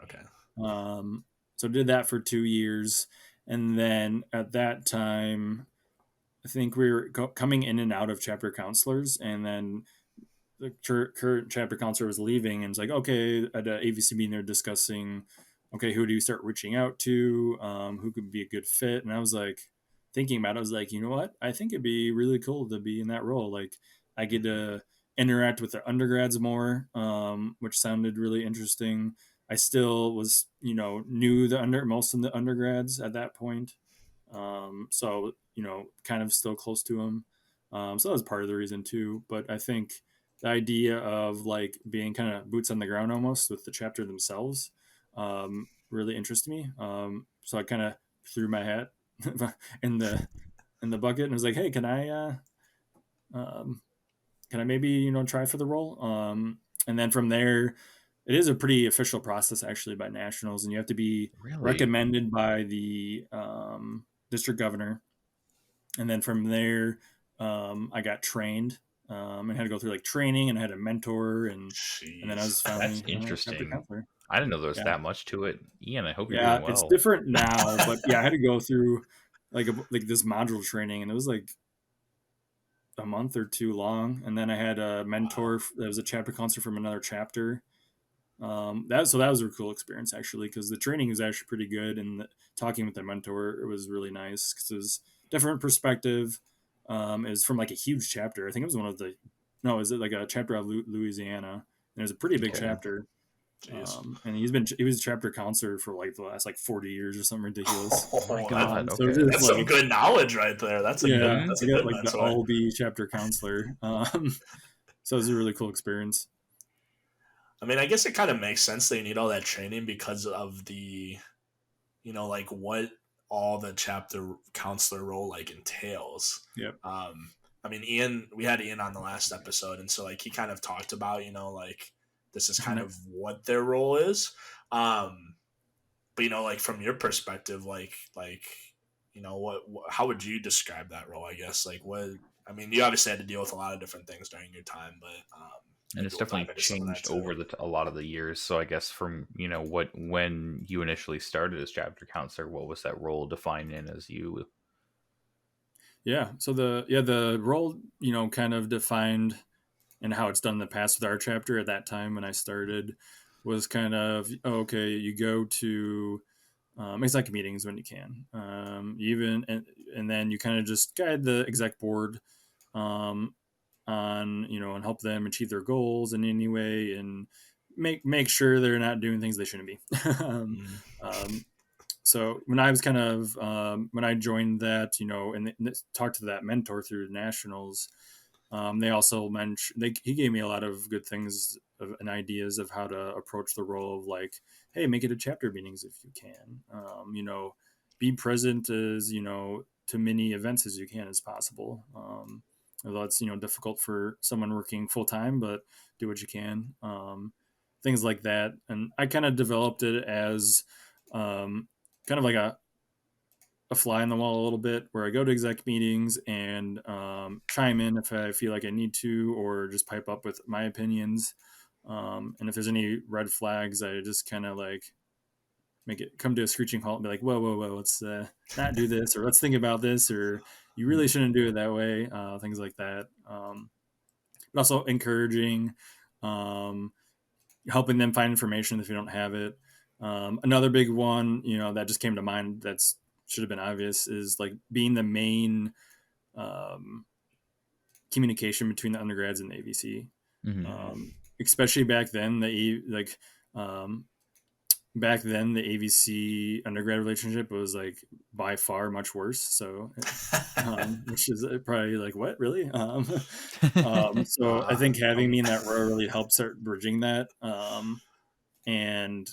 Okay. So I did that for 2 years, and then at that time, I think we were coming in and out of chapter counselors, and then the current chapter counselor was leaving, and it's like, okay, at a AVC meeting, they're discussing, okay, who do you start reaching out to, who could be a good fit, and I was like, thinking about it, I was like, you know what, I think it'd be really cool to be in that role. Like, I get to interact with the undergrads more, which sounded really interesting. I still was, knew most of the undergrads at that point, so kind of still close to them. So that was part of the reason too. But I think the idea of like being kind of boots on the ground almost with the chapter themselves really interested me. So I kind of threw my hat in the bucket and was like, hey, can I maybe try for the role? And then from there, it is a pretty official process actually by nationals, and you have to be recommended by the district governor. And then from there, I got trained and had to go through like training, and I had a mentor, and then I was finally That's interesting. chapter counselor. I didn't know there was that much to it. Ian, I hope you're Yeah, doing well. it's different now, but yeah, I had to go through like this module training, and it was like a month or two long. And then I had a mentor that was a chapter counselor from another chapter. That was a cool experience actually, because the training was actually pretty good, and talking with the mentor, it was really nice because it was different perspective. It was from like a huge chapter. I think it was is it like a chapter of Louisiana, and it was a pretty big chapter. And he was a chapter counselor for like the last like 40 years or something ridiculous. Oh my God, So okay. That's some good knowledge right there. That's a good like the Albee chapter counselor. So it was a really cool experience. I mean, I guess it kind of makes sense that you need all that training because of the, like what all the chapter counselor role like entails. Yep. I mean, we had Ian on the last episode, and so like he kind of talked about, like this is kind of what their role is. But like from your perspective, like how would you describe that role? I guess like I mean, you obviously had to deal with a lot of different things during your time, but and it's definitely changed over a lot of the years. So I guess from when you initially started as chapter counselor, what was that role defined in as you? Yeah. So the role kind of defined and how it's done in the past with our chapter at that time when I started was kind of, okay, you go to exec meetings when you can, and then you kind of just guide the exec board on and help them achieve their goals in any way, and make sure they're not doing things they shouldn't be. So when I was kind of when I joined that, and talked to that mentor through nationals, they also mentioned he gave me a lot of good things and ideas of how to approach the role of like, hey, make it a chapter meetings if you can, be present as to many events as you can as possible. Although it's difficult for someone working full time, but do what you can. Things like that, and I kind of developed it as kind of like a fly on the wall a little bit, where I go to exec meetings and chime in if I feel like I need to, or just pipe up with my opinions. And if there's any red flags, I just kind of like make it come to a screeching halt and be like, whoa, let's not do this, or let's think about this, or you really shouldn't do it that way. Things like that. But also encouraging, helping them find information if you don't have it. Another big one, that just came to mind that's should have been obvious, is like being the main communication between the undergrads and the AVC. especially back then, back then the AVC undergrad relationship was like by far much worse. So, which is probably like, what, really? So I think having me in that role really helped start bridging that. And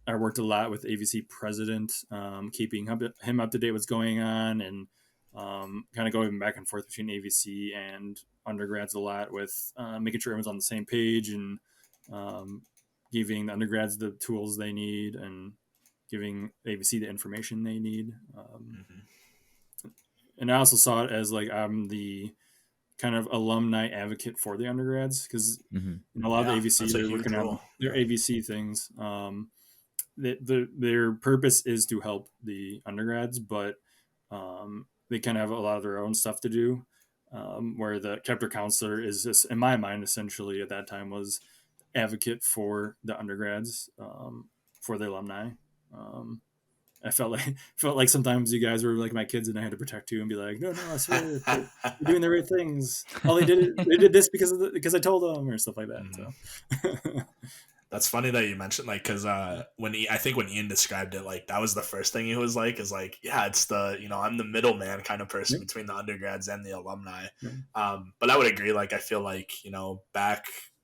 I worked a lot with AVC president, keeping him up to date what's going on, and kind of going back and forth between AVC and undergrads a lot with making sure everyone's on the same page, and giving the undergrads the tools they need and giving AVC the information they need. And I also saw it as like I'm the kind of alumni advocate for the undergrads, because a lot of the AVC, they're working on their AVC things. Their purpose is to help the undergrads, but they kind of have a lot of their own stuff to do, where the chapter counselor is just, in my mind, essentially at that time was advocate for the undergrads, for the alumni. I felt like sometimes you guys were like my kids, and I had to protect you and be like, no, I swear they're doing the right things. Oh, they did this because I told them, or stuff like that. So that's funny that you mentioned, like, because when Ian described it, like that was the first thing he was like, is like, yeah, it's the, I'm the middleman kind of person between the undergrads and the alumni. But I would agree. Like, I feel like,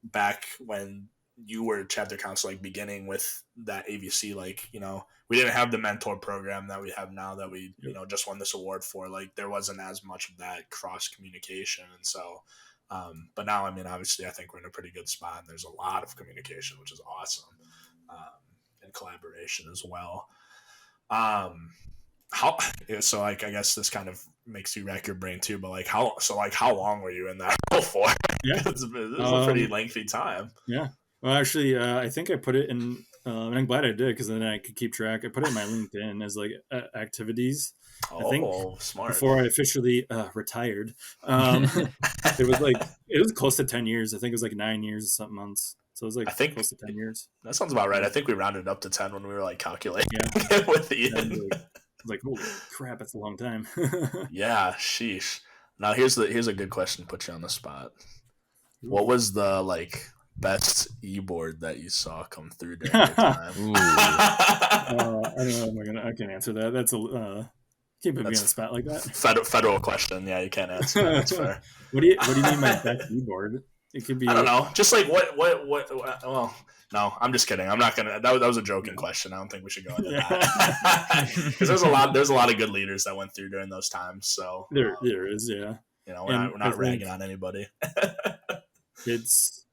back when you were chapter council, like beginning with that AVC, like, we didn't have the mentor program that we have now that we, just won this award for. Like, there wasn't as much of that cross communication. And so, but now, I mean, obviously, I think we're in a pretty good spot, and there's a lot of communication, which is awesome, and collaboration as well. So like, I guess this kind of makes you rack your brain too, but like, how long were you in that role for? Yeah, it was a pretty lengthy time. Yeah. Well, actually, I think I put it in, and I'm glad I did, because then I could keep track. I put it in my LinkedIn as like activities. I think smart. Before I officially retired, it was close to 10 years. I think it was like 9 years and something months. So it was like close to 10 years. That sounds about right. I think we rounded up to 10 when we were like calculating with Ian. Like, holy crap, that's a long time. Yeah, sheesh. Now here's a good question to put you on the spot. What was the like best e-board that you saw come through during your time? I don't know. I can't answer that. That's can't put me on the spot like that. Federal question. Yeah, you can't answer that. That's fair. What do you mean by best e-board? It could be. I don't know. Just like what? Well, no, I'm just kidding. I'm not gonna. That was a joking question. I don't think we should go into that, because there's a lot of good leaders that went through during those times. So there is, yeah. We're not ragging on anybody. It's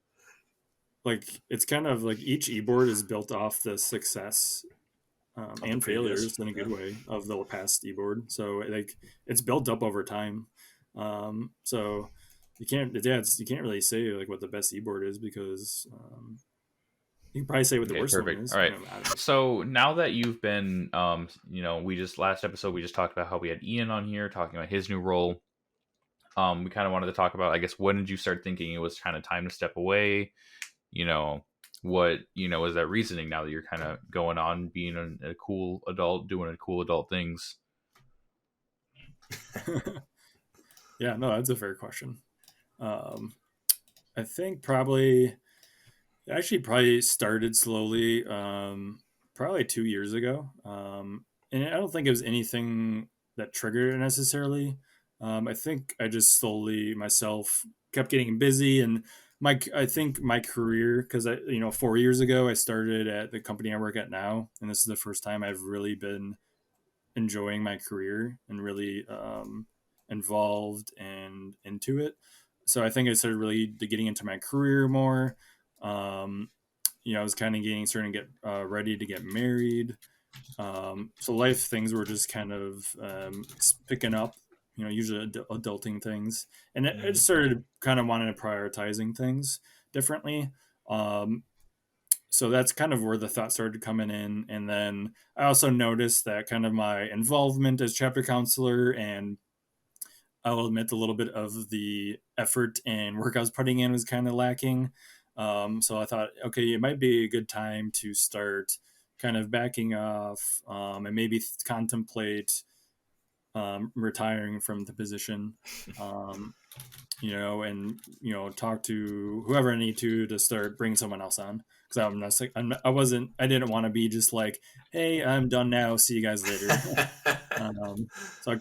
kind of like each e-board is built off the success and failures in a good way of the past e-board. So like it's built up over time. So you can't really say like what the best e-board is, because you can probably say what the worst one is. All right. So now that you've been, last episode we just talked about how we had Ian on here talking about his new role. We kind of wanted to talk about, I guess, when did you start thinking it was kind of time to step away? What is that reasoning now that you're kind of going on being a cool adult, doing cool adult things? Yeah, no, that's a fair question. I think probably started slowly, probably 2 years ago. And I don't think it was anything that triggered it necessarily. I think I just slowly myself kept getting busy, and I think my career, because 4 years ago I started at the company I work at now, and this is the first time I've really been enjoying my career and really involved and into it. So I think I started really getting into my career more. I was kind of starting to get ready to get married. So life things were just kind of picking up, usually adulting things. And I just started kind of wanting to prioritizing things differently. So that's kind of where the thought started coming in. And then I also noticed that kind of my involvement as chapter counselor, and I'll admit a little bit of the effort and work I was putting in was kind of lacking. So I thought, okay, it might be a good time to start kind of backing off, and maybe contemplate retiring from the position. and talk to whoever I need to start bringing someone else on, because I didn't want to be just like, hey, I'm done now, see you guys later. So I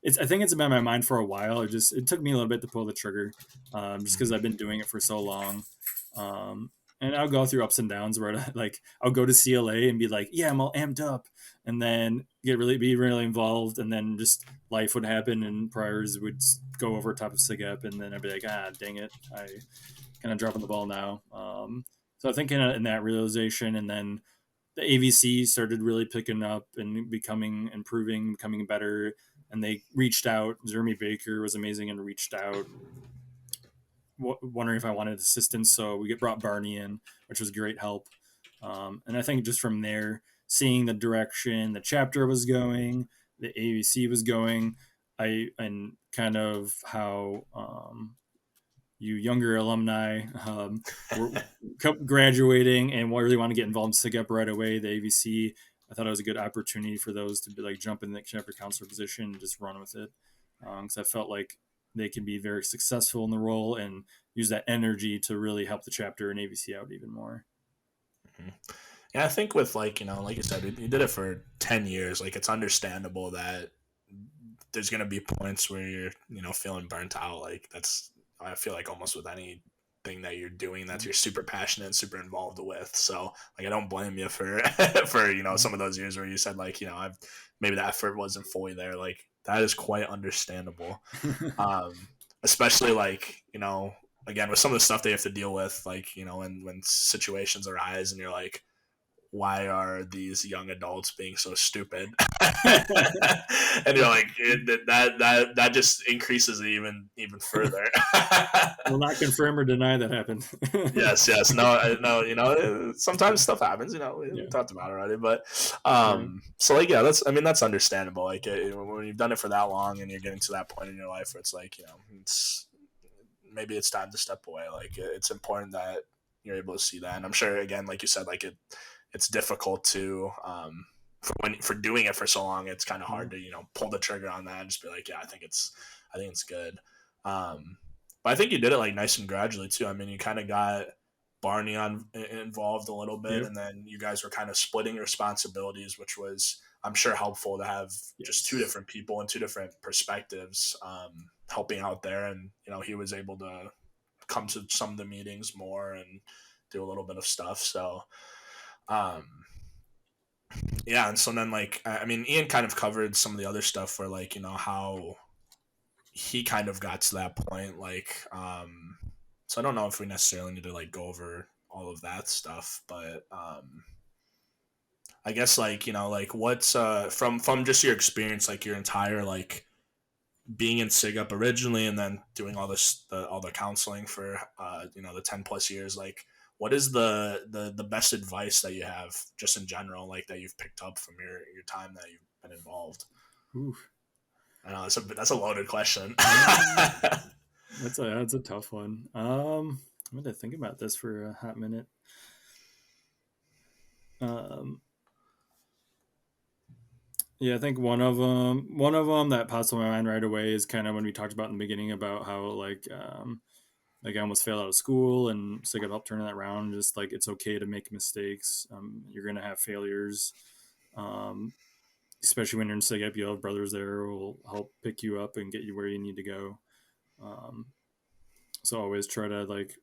I think it's been in my mind for a while. It took me a little bit to pull the trigger, just because I've been doing it for so long. And I'll go through ups and downs where I'll go to CLA and be like, yeah, I'm all amped up, and then be really involved, and then just life would happen and priors would go over top of SIGEP, and then I'd be like, dang it, I kind of dropping the ball now. So I think in that realization, and then the AVC started really picking up and improving, becoming better. And they reached out. Jeremy Baker was amazing and reached out, wondering if I wanted assistance. So we brought Barney in, which was great help. And I think just from there, seeing the direction the chapter was going, the AVC was going, and kind of how you younger alumni were graduating and really want to get involved in SIGEP right away, the AVC, I thought it was a good opportunity for those to be like jump in the chapter counselor position and just run with it. Because I felt like they can be very successful in the role and use that energy to really help the chapter and AVC out even more. Mm-hmm. Yeah, I think with like you said, you did it for 10 years. Like, it's understandable that there's going to be points where you're, feeling burnt out. Like, I feel like almost with anything that you're doing that you're super passionate and super involved with. So like, I don't blame you for some of those years where you said like, maybe the effort wasn't fully there. Like, that is quite understandable. Especially like, again, with some of the stuff they have to deal with, like, when situations arise and you're like, why are these young adults being so stupid? And you're like, that just increases it even further. Will not confirm or deny that happened. yes, no, sometimes stuff happens. We talked about it already, but so like, yeah, that's understandable. Like, when you've done it for that long and you're getting to that point in your life where it's like, maybe it's time to step away. Like, it's important that you're able to see that, and I'm sure, again, like you said, like it's difficult to for doing it for so long. It's kind of hard to pull the trigger on that and just be like, yeah, I think it's good. But I think you did it like nice and gradually too. I mean, you kind of got Barney involved a little bit, and then you guys were kind of splitting responsibilities, which was, I'm sure, helpful to have just two different people and two different perspectives helping out there. And he was able to come to some of the meetings more and do a little bit of stuff. So yeah, and so then, like, I mean, Ian kind of covered some of the other stuff where, like, how he kind of got to that point, like, so I don't know if we necessarily need to like go over all of that stuff, but I guess, like, like, what's from just your experience, like your entire like being in SIGUP originally and then doing all the counseling for the 10+ years, like, what is the best advice that you have just in general, like, that you've picked up from your time that you've been involved? Oof. I know that's a loaded question. That's a tough one. I'm going to think about this for a hot minute. Yeah, I think one of them that pops in my mind right away is kind of when we talked about in the beginning about how like I almost failed out of school, and SIGUP helped turn that around. Just like, it's okay to make mistakes. You're gonna have failures, especially when you're in SIGUP. You have brothers there who will help pick you up and get you where you need to go. So always try to like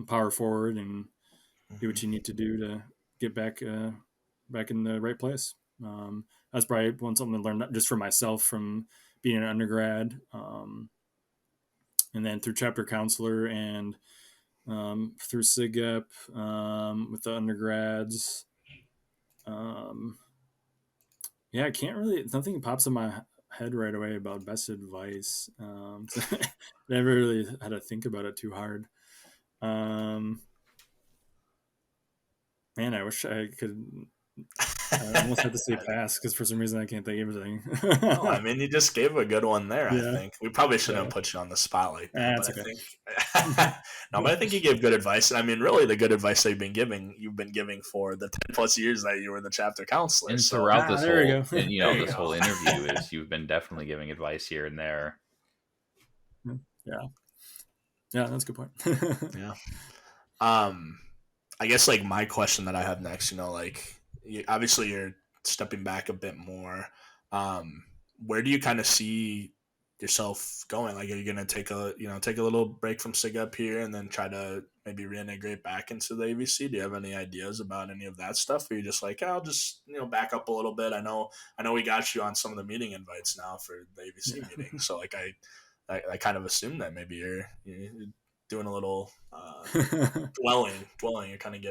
power forward and do what you need to do to get back in the right place. That's probably something to learn, not just for myself from being an undergrad, and then through chapter counselor and through SIGEP with the undergrads. Yeah, I can't really, nothing pops in my head right away about best advice. Never really had to think about it too hard. Man, I wish I could. I almost had to say pass because for some reason I can't think of anything. No, I mean, you just gave a good one there. Yeah. I think we probably shouldn't have put you on the spot like that. That's but okay. I think you gave good advice. And I mean, really, the good advice that you've been giving for the 10+ years that you were the chapter counselor. And so, throughout this whole, this whole interview is you've been definitely giving advice here and there. Yeah. Yeah, that's a good point. Yeah. I guess like my question that I have next, like obviously you're stepping back a bit more. Where do you kind of see yourself going? Like, are you gonna take a little break from SIG up here and then try to maybe reintegrate back into the AVC? Do you have any ideas about any of that stuff? Or you just like, I'll just back up a little bit. I know we got you on some of the meeting invites now for the AVC meeting, so like I kind of assume that maybe you're doing a little dwelling. You're kind of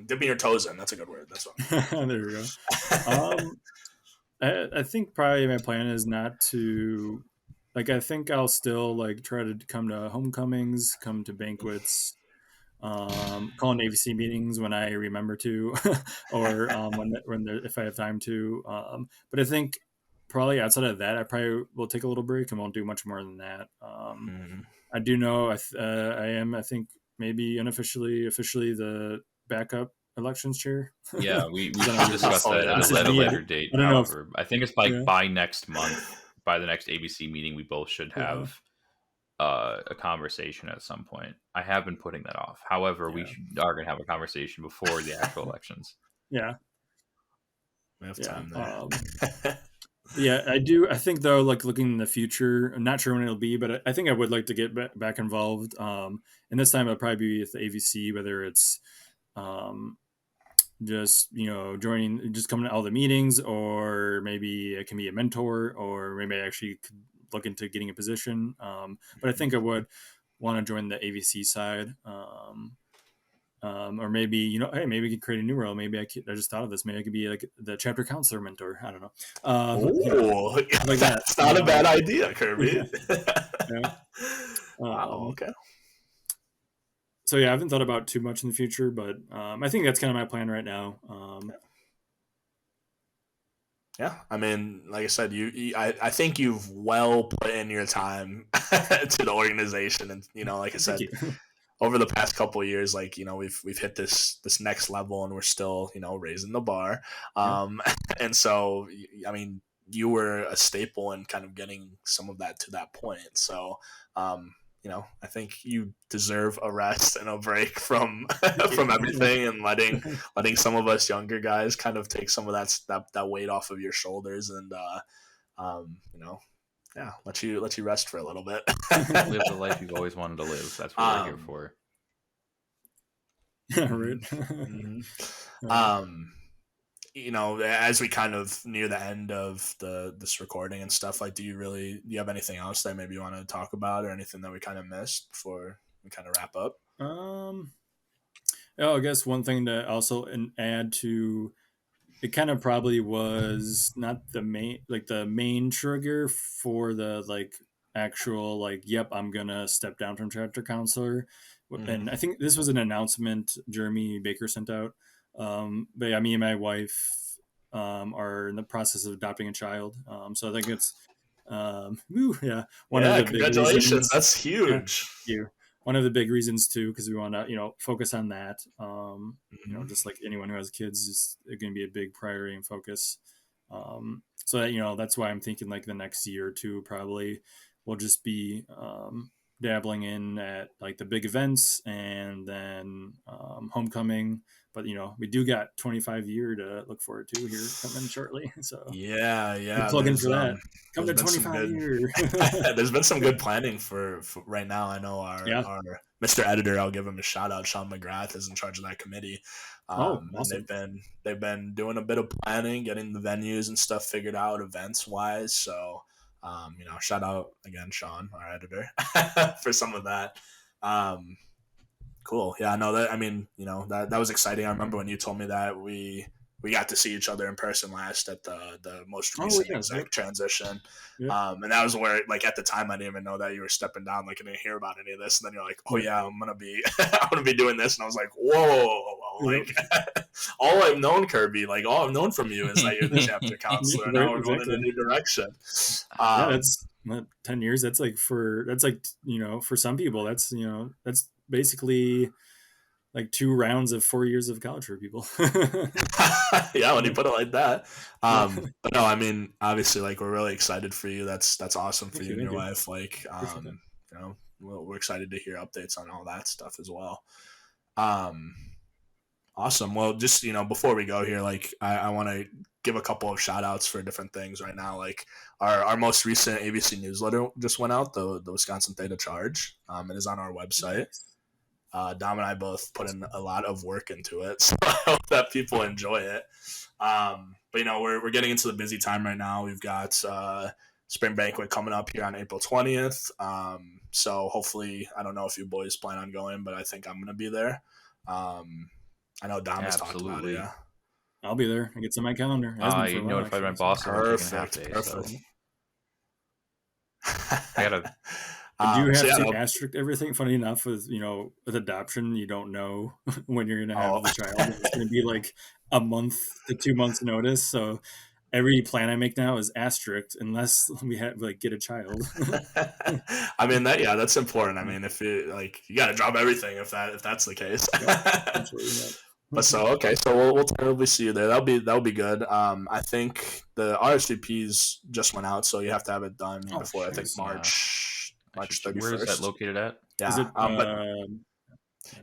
dipping your toes in. That's a good word. That's what. There you go. I think probably my plan is not to, like, I think I'll still like try to come to homecomings, come to banquets, call in AVC meetings when I remember to, or if I have time to. But I think probably outside of that, I probably will take a little break and won't do much more than that. I do know I am, I think, maybe officially the backup elections chair. Yeah, we should discuss that at a later date. I don't know if, However, I think it's by next month, by the next ABC meeting, we both should have a conversation at some point. I have been putting that off. However, we are going to have a conversation before the actual elections. Yeah. We have time there. Yeah, I do. I think though, like looking in the future, I'm not sure when it'll be, but I think I would like to get back involved. And this time it'll probably be with the AVC, whether it's just joining, just coming to all the meetings, or maybe I can be a mentor, or maybe I actually could look into getting a position. But I think I would want to join the AVC side. Or maybe, hey, maybe we could create a new role. Maybe I just thought of this. Maybe I could be like the chapter counselor mentor. I don't know. Like that's not a bad idea, Kirby. Yeah. Wow. Okay. So yeah, I haven't thought about too much in the future, but I think that's kind of my plan right now. Yeah, I mean, like I said, I think you've well put in your time to the organization, and like I said, over the past couple of years, like we've hit this next level, and we're still raising the bar, and so I mean, you were a staple in kind of getting some of that to that point. So, I think you deserve a rest and a break from everything, and letting some of us younger guys kind of take some of that weight off of your shoulders, and let you rest for a little bit. Live the life you've always wanted to live. That's what we're here for. Yeah, right. As we kind of near the end of this recording and stuff, like, do you have anything else that maybe you want to talk about, or anything that we kind of missed before we kind of wrap up? I guess one thing to also add to it, kind of probably was not the main trigger for the actual yep, I'm gonna step down from chapter counselor. And I think this was an announcement Jeremy Baker sent out. But yeah, me and my wife are in the process of adopting a child. So I think it's one of the congratulations. Big reasons. That's huge. Yeah, one of the big reasons too, because we want to focus on that. Just like anyone who has kids, is going to be a big priority and focus. So that, that's why I'm thinking like the next year or two probably will just be dabbling in at like the big events, and then homecoming. But we do got 25 year to look forward to here coming shortly. So yeah, plug in for that. Come to 25 year. There's been some good planning for right now. I know our Mr. Editor, I'll give him a shout out. Sean McGrath is in charge of that committee. Awesome. And they've been doing a bit of planning, getting the venues and stuff figured out events wise. So shout out again, Sean, our editor, for some of that. Cool. Yeah, no, that, I mean, that was exciting. I remember when you told me that we got to see each other in person last at the most recent exec transition. Yeah. And that was where, like, at the time, I didn't even know that you were stepping down. Like, I didn't hear about any of this. And then you're like, oh yeah, I'm gonna be doing this. And I was like, whoa, like all I've known, Kirby, like all I've known from you is that you're the chapter counselor. Now we're going in a new direction. That's not 10 years. That's like for some people, that's basically like 2 rounds of 4 years of college for people. Yeah, when you put it like that. But no, I mean, obviously, like, we're really excited for you. That's awesome for you and your wife. Like, we're excited to hear updates on all that stuff as well. Awesome. Well, just, before we go here, like I want to give a couple of shout outs for different things right now. Like our most recent ABC newsletter just went out, the Wisconsin Theta Charge. It is on our website. Dom and I both put in a lot of work into it, so I hope that people enjoy it. But we're getting into the busy time right now. We've got spring banquet coming up here on April 20th. So hopefully, I don't know if you boys plan on going, but I think I'm going to be there. I know Dom has talked about it. Yeah. I'll be there. It's on my calendar. You notified my boss. Perfect. I gotta. Do you have to asterisk everything? Funny enough, with adoption, you don't know when you're gonna have the child. It's gonna be like a month to 2 months notice. So every plan I make now is asterisk unless we have get a child. I mean that's important. I mean, if you you got to drop everything if that's the case. But so we'll totally see you there. That'll be good. I think the RSVPs just went out, so you have to have it done before I think March 31st. Where is that located at? Yeah, is it,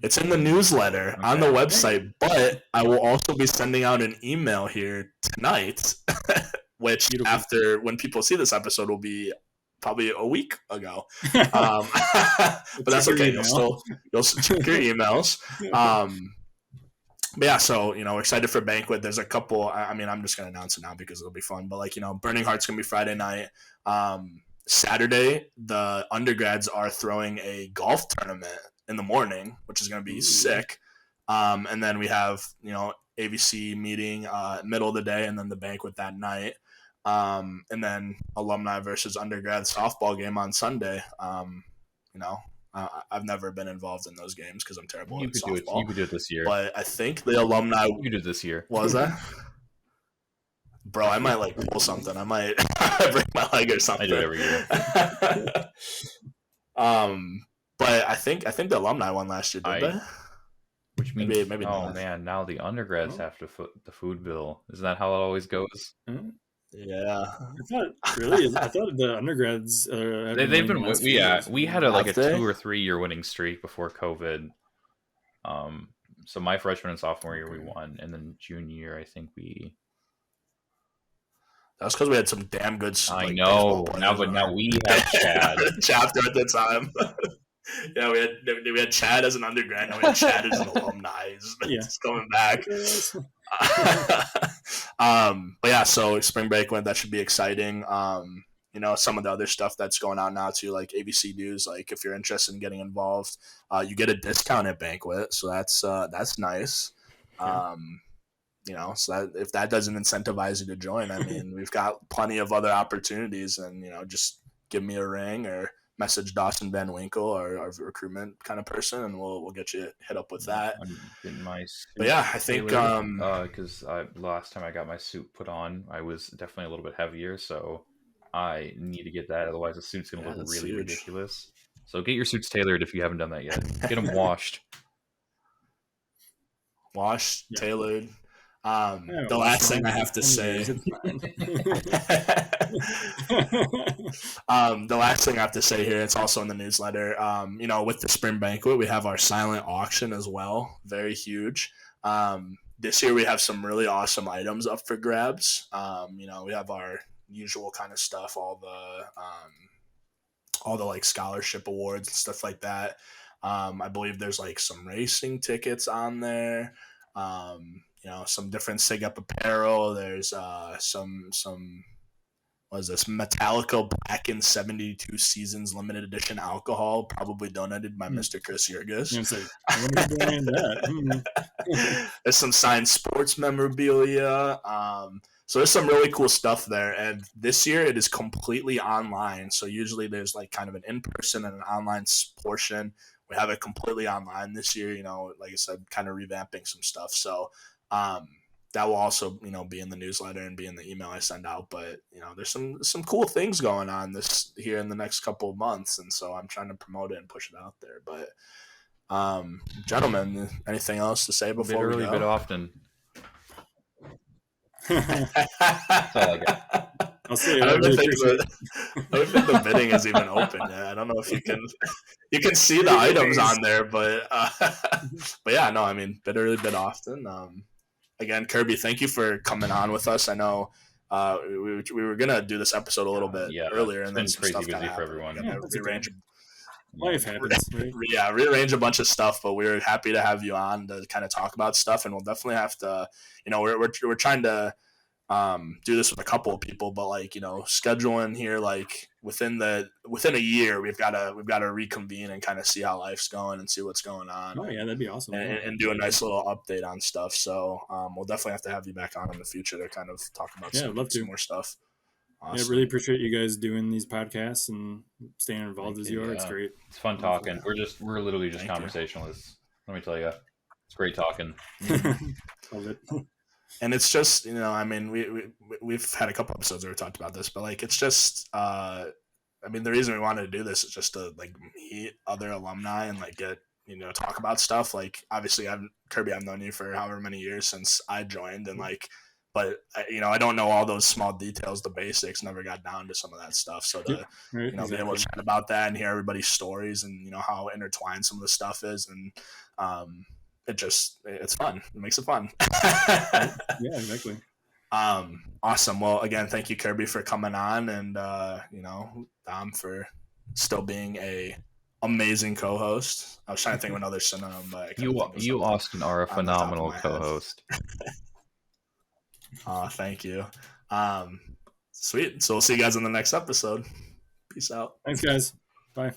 it's in the newsletter on the website, but I will also be sending out an email here tonight, which after when people see this episode will be probably a week ago. But that's okay. You'll check your emails. But yeah, so, we're excited for banquet. There's a couple, I mean, I'm just going to announce it now because it'll be fun. But Burning Heart's going to be Friday night. Saturday, the undergrads are throwing a golf tournament in the morning, which is going to be sick. And then we have, AVC meeting middle of the day and then the banquet that night. And then alumni versus undergrad softball game on Sunday. I've never been involved in those games because I'm terrible at softball. You could do it this year. But I think the alumni... You could do it this year. What was that? Bro, I might pull something. I might break my leg or something. I do it every year. But I think the alumni won last year, did they? Which means maybe not. Man, now the undergrads have to foot the food bill. Isn't that how it always goes? Yeah. I thought the undergrads they've been we had a 2 or 3 year winning streak before COVID. So my freshman and sophomore year we won, and then junior year I think we. That's because we had some damn good. I know now, but now we have Chad chapter at the time. Yeah, we had Chad as an undergrad. Now we had Chad as an alumni. He's coming back. But yeah, so spring break went. That should be exciting. Some of the other stuff that's going on now too, like ABC News. Like if you're interested in getting involved, you get a discount at banquet, so that's nice. So that if that doesn't incentivize you to join, I mean, we've got plenty of other opportunities, and just give me a ring or message Dawson Van Winkle, our recruitment kind of person, and we'll get you hit up with that. But yeah, I think because last time I got my suit put on, I was definitely a little bit heavier, so I need to get that. Otherwise, the suit's going to look really ridiculous. So get your suits tailored if you haven't done that yet. Get them washed. Tailored. The last thing I have to say. The last thing I have to say here, it's also in the newsletter. With the spring banquet, we have our silent auction as well. Very huge. This year we have some really awesome items up for grabs. We have our usual kind of stuff, all the scholarship awards and stuff like that. I believe there's some racing tickets on there. Some different SIG Up apparel. There's some what is this? Metallica Black in 72 Seasons limited edition alcohol, probably donated by Mr. Chris Yergis. There's some signed sports memorabilia. So there's some really cool stuff there. And this year it is completely online. So usually there's kind of an in-person and an online portion. We have it completely online this year, like I said, kind of revamping some stuff. So that will also, be in the newsletter and be in the email I send out. But, there's some cool things going on here in the next couple of months. And so I'm trying to promote it and push it out there. But, gentlemen, anything else to say before we go? Bit often. That's all I got. I'll say I I don't really even think appreciate I don't think the bidding is even open yet. I don't know if you can see the items on there, but but yeah, no, I mean, bid early, bid often. Again, Kirby, thank you for coming on with us. I know we were gonna do this episode a little bit earlier, and then some crazy stuff busy for everyone. Yeah, that's okay. Life happens, right? Rearrange a bunch of stuff, but we were happy to have you on to kind of talk about stuff, and we'll definitely have to, we're trying to do this with a couple of people, but like, scheduling here, like within a year, we've got to reconvene and kind of see how life's going and see what's going on. Oh yeah, that'd be awesome. And do a nice little update on stuff. So we'll definitely have to have you back on in the future to kind of talk about some more stuff. Awesome. Yeah, really appreciate you guys doing these podcasts and staying involved as you are. It's great. It's fun talking. We're literally just conversationalists. Let me tell you, it's great talking. Love it. And it's just, I mean, we've had a couple episodes where we talked about this, but like, it's just, I mean, the reason we wanted to do this is just to like meet other alumni and like get, talk about stuff. Like, obviously, Kirby, I've known you for however many years since I joined, and like, but I don't know all those small details, the basics. Never got down to some of that stuff. So to be able to chat about that and hear everybody's stories and how intertwined some of the stuff is, and it's fun. It makes it fun. Yeah, exactly. Awesome. Well, again, thank you, Kirby, for coming on, and Dom for still being a amazing co-host. I was trying to think of another synonym, but you Austin are a phenomenal co-host. Thank you. Sweet. So we'll see you guys in the next episode. Peace out. Thanks, guys. Bye.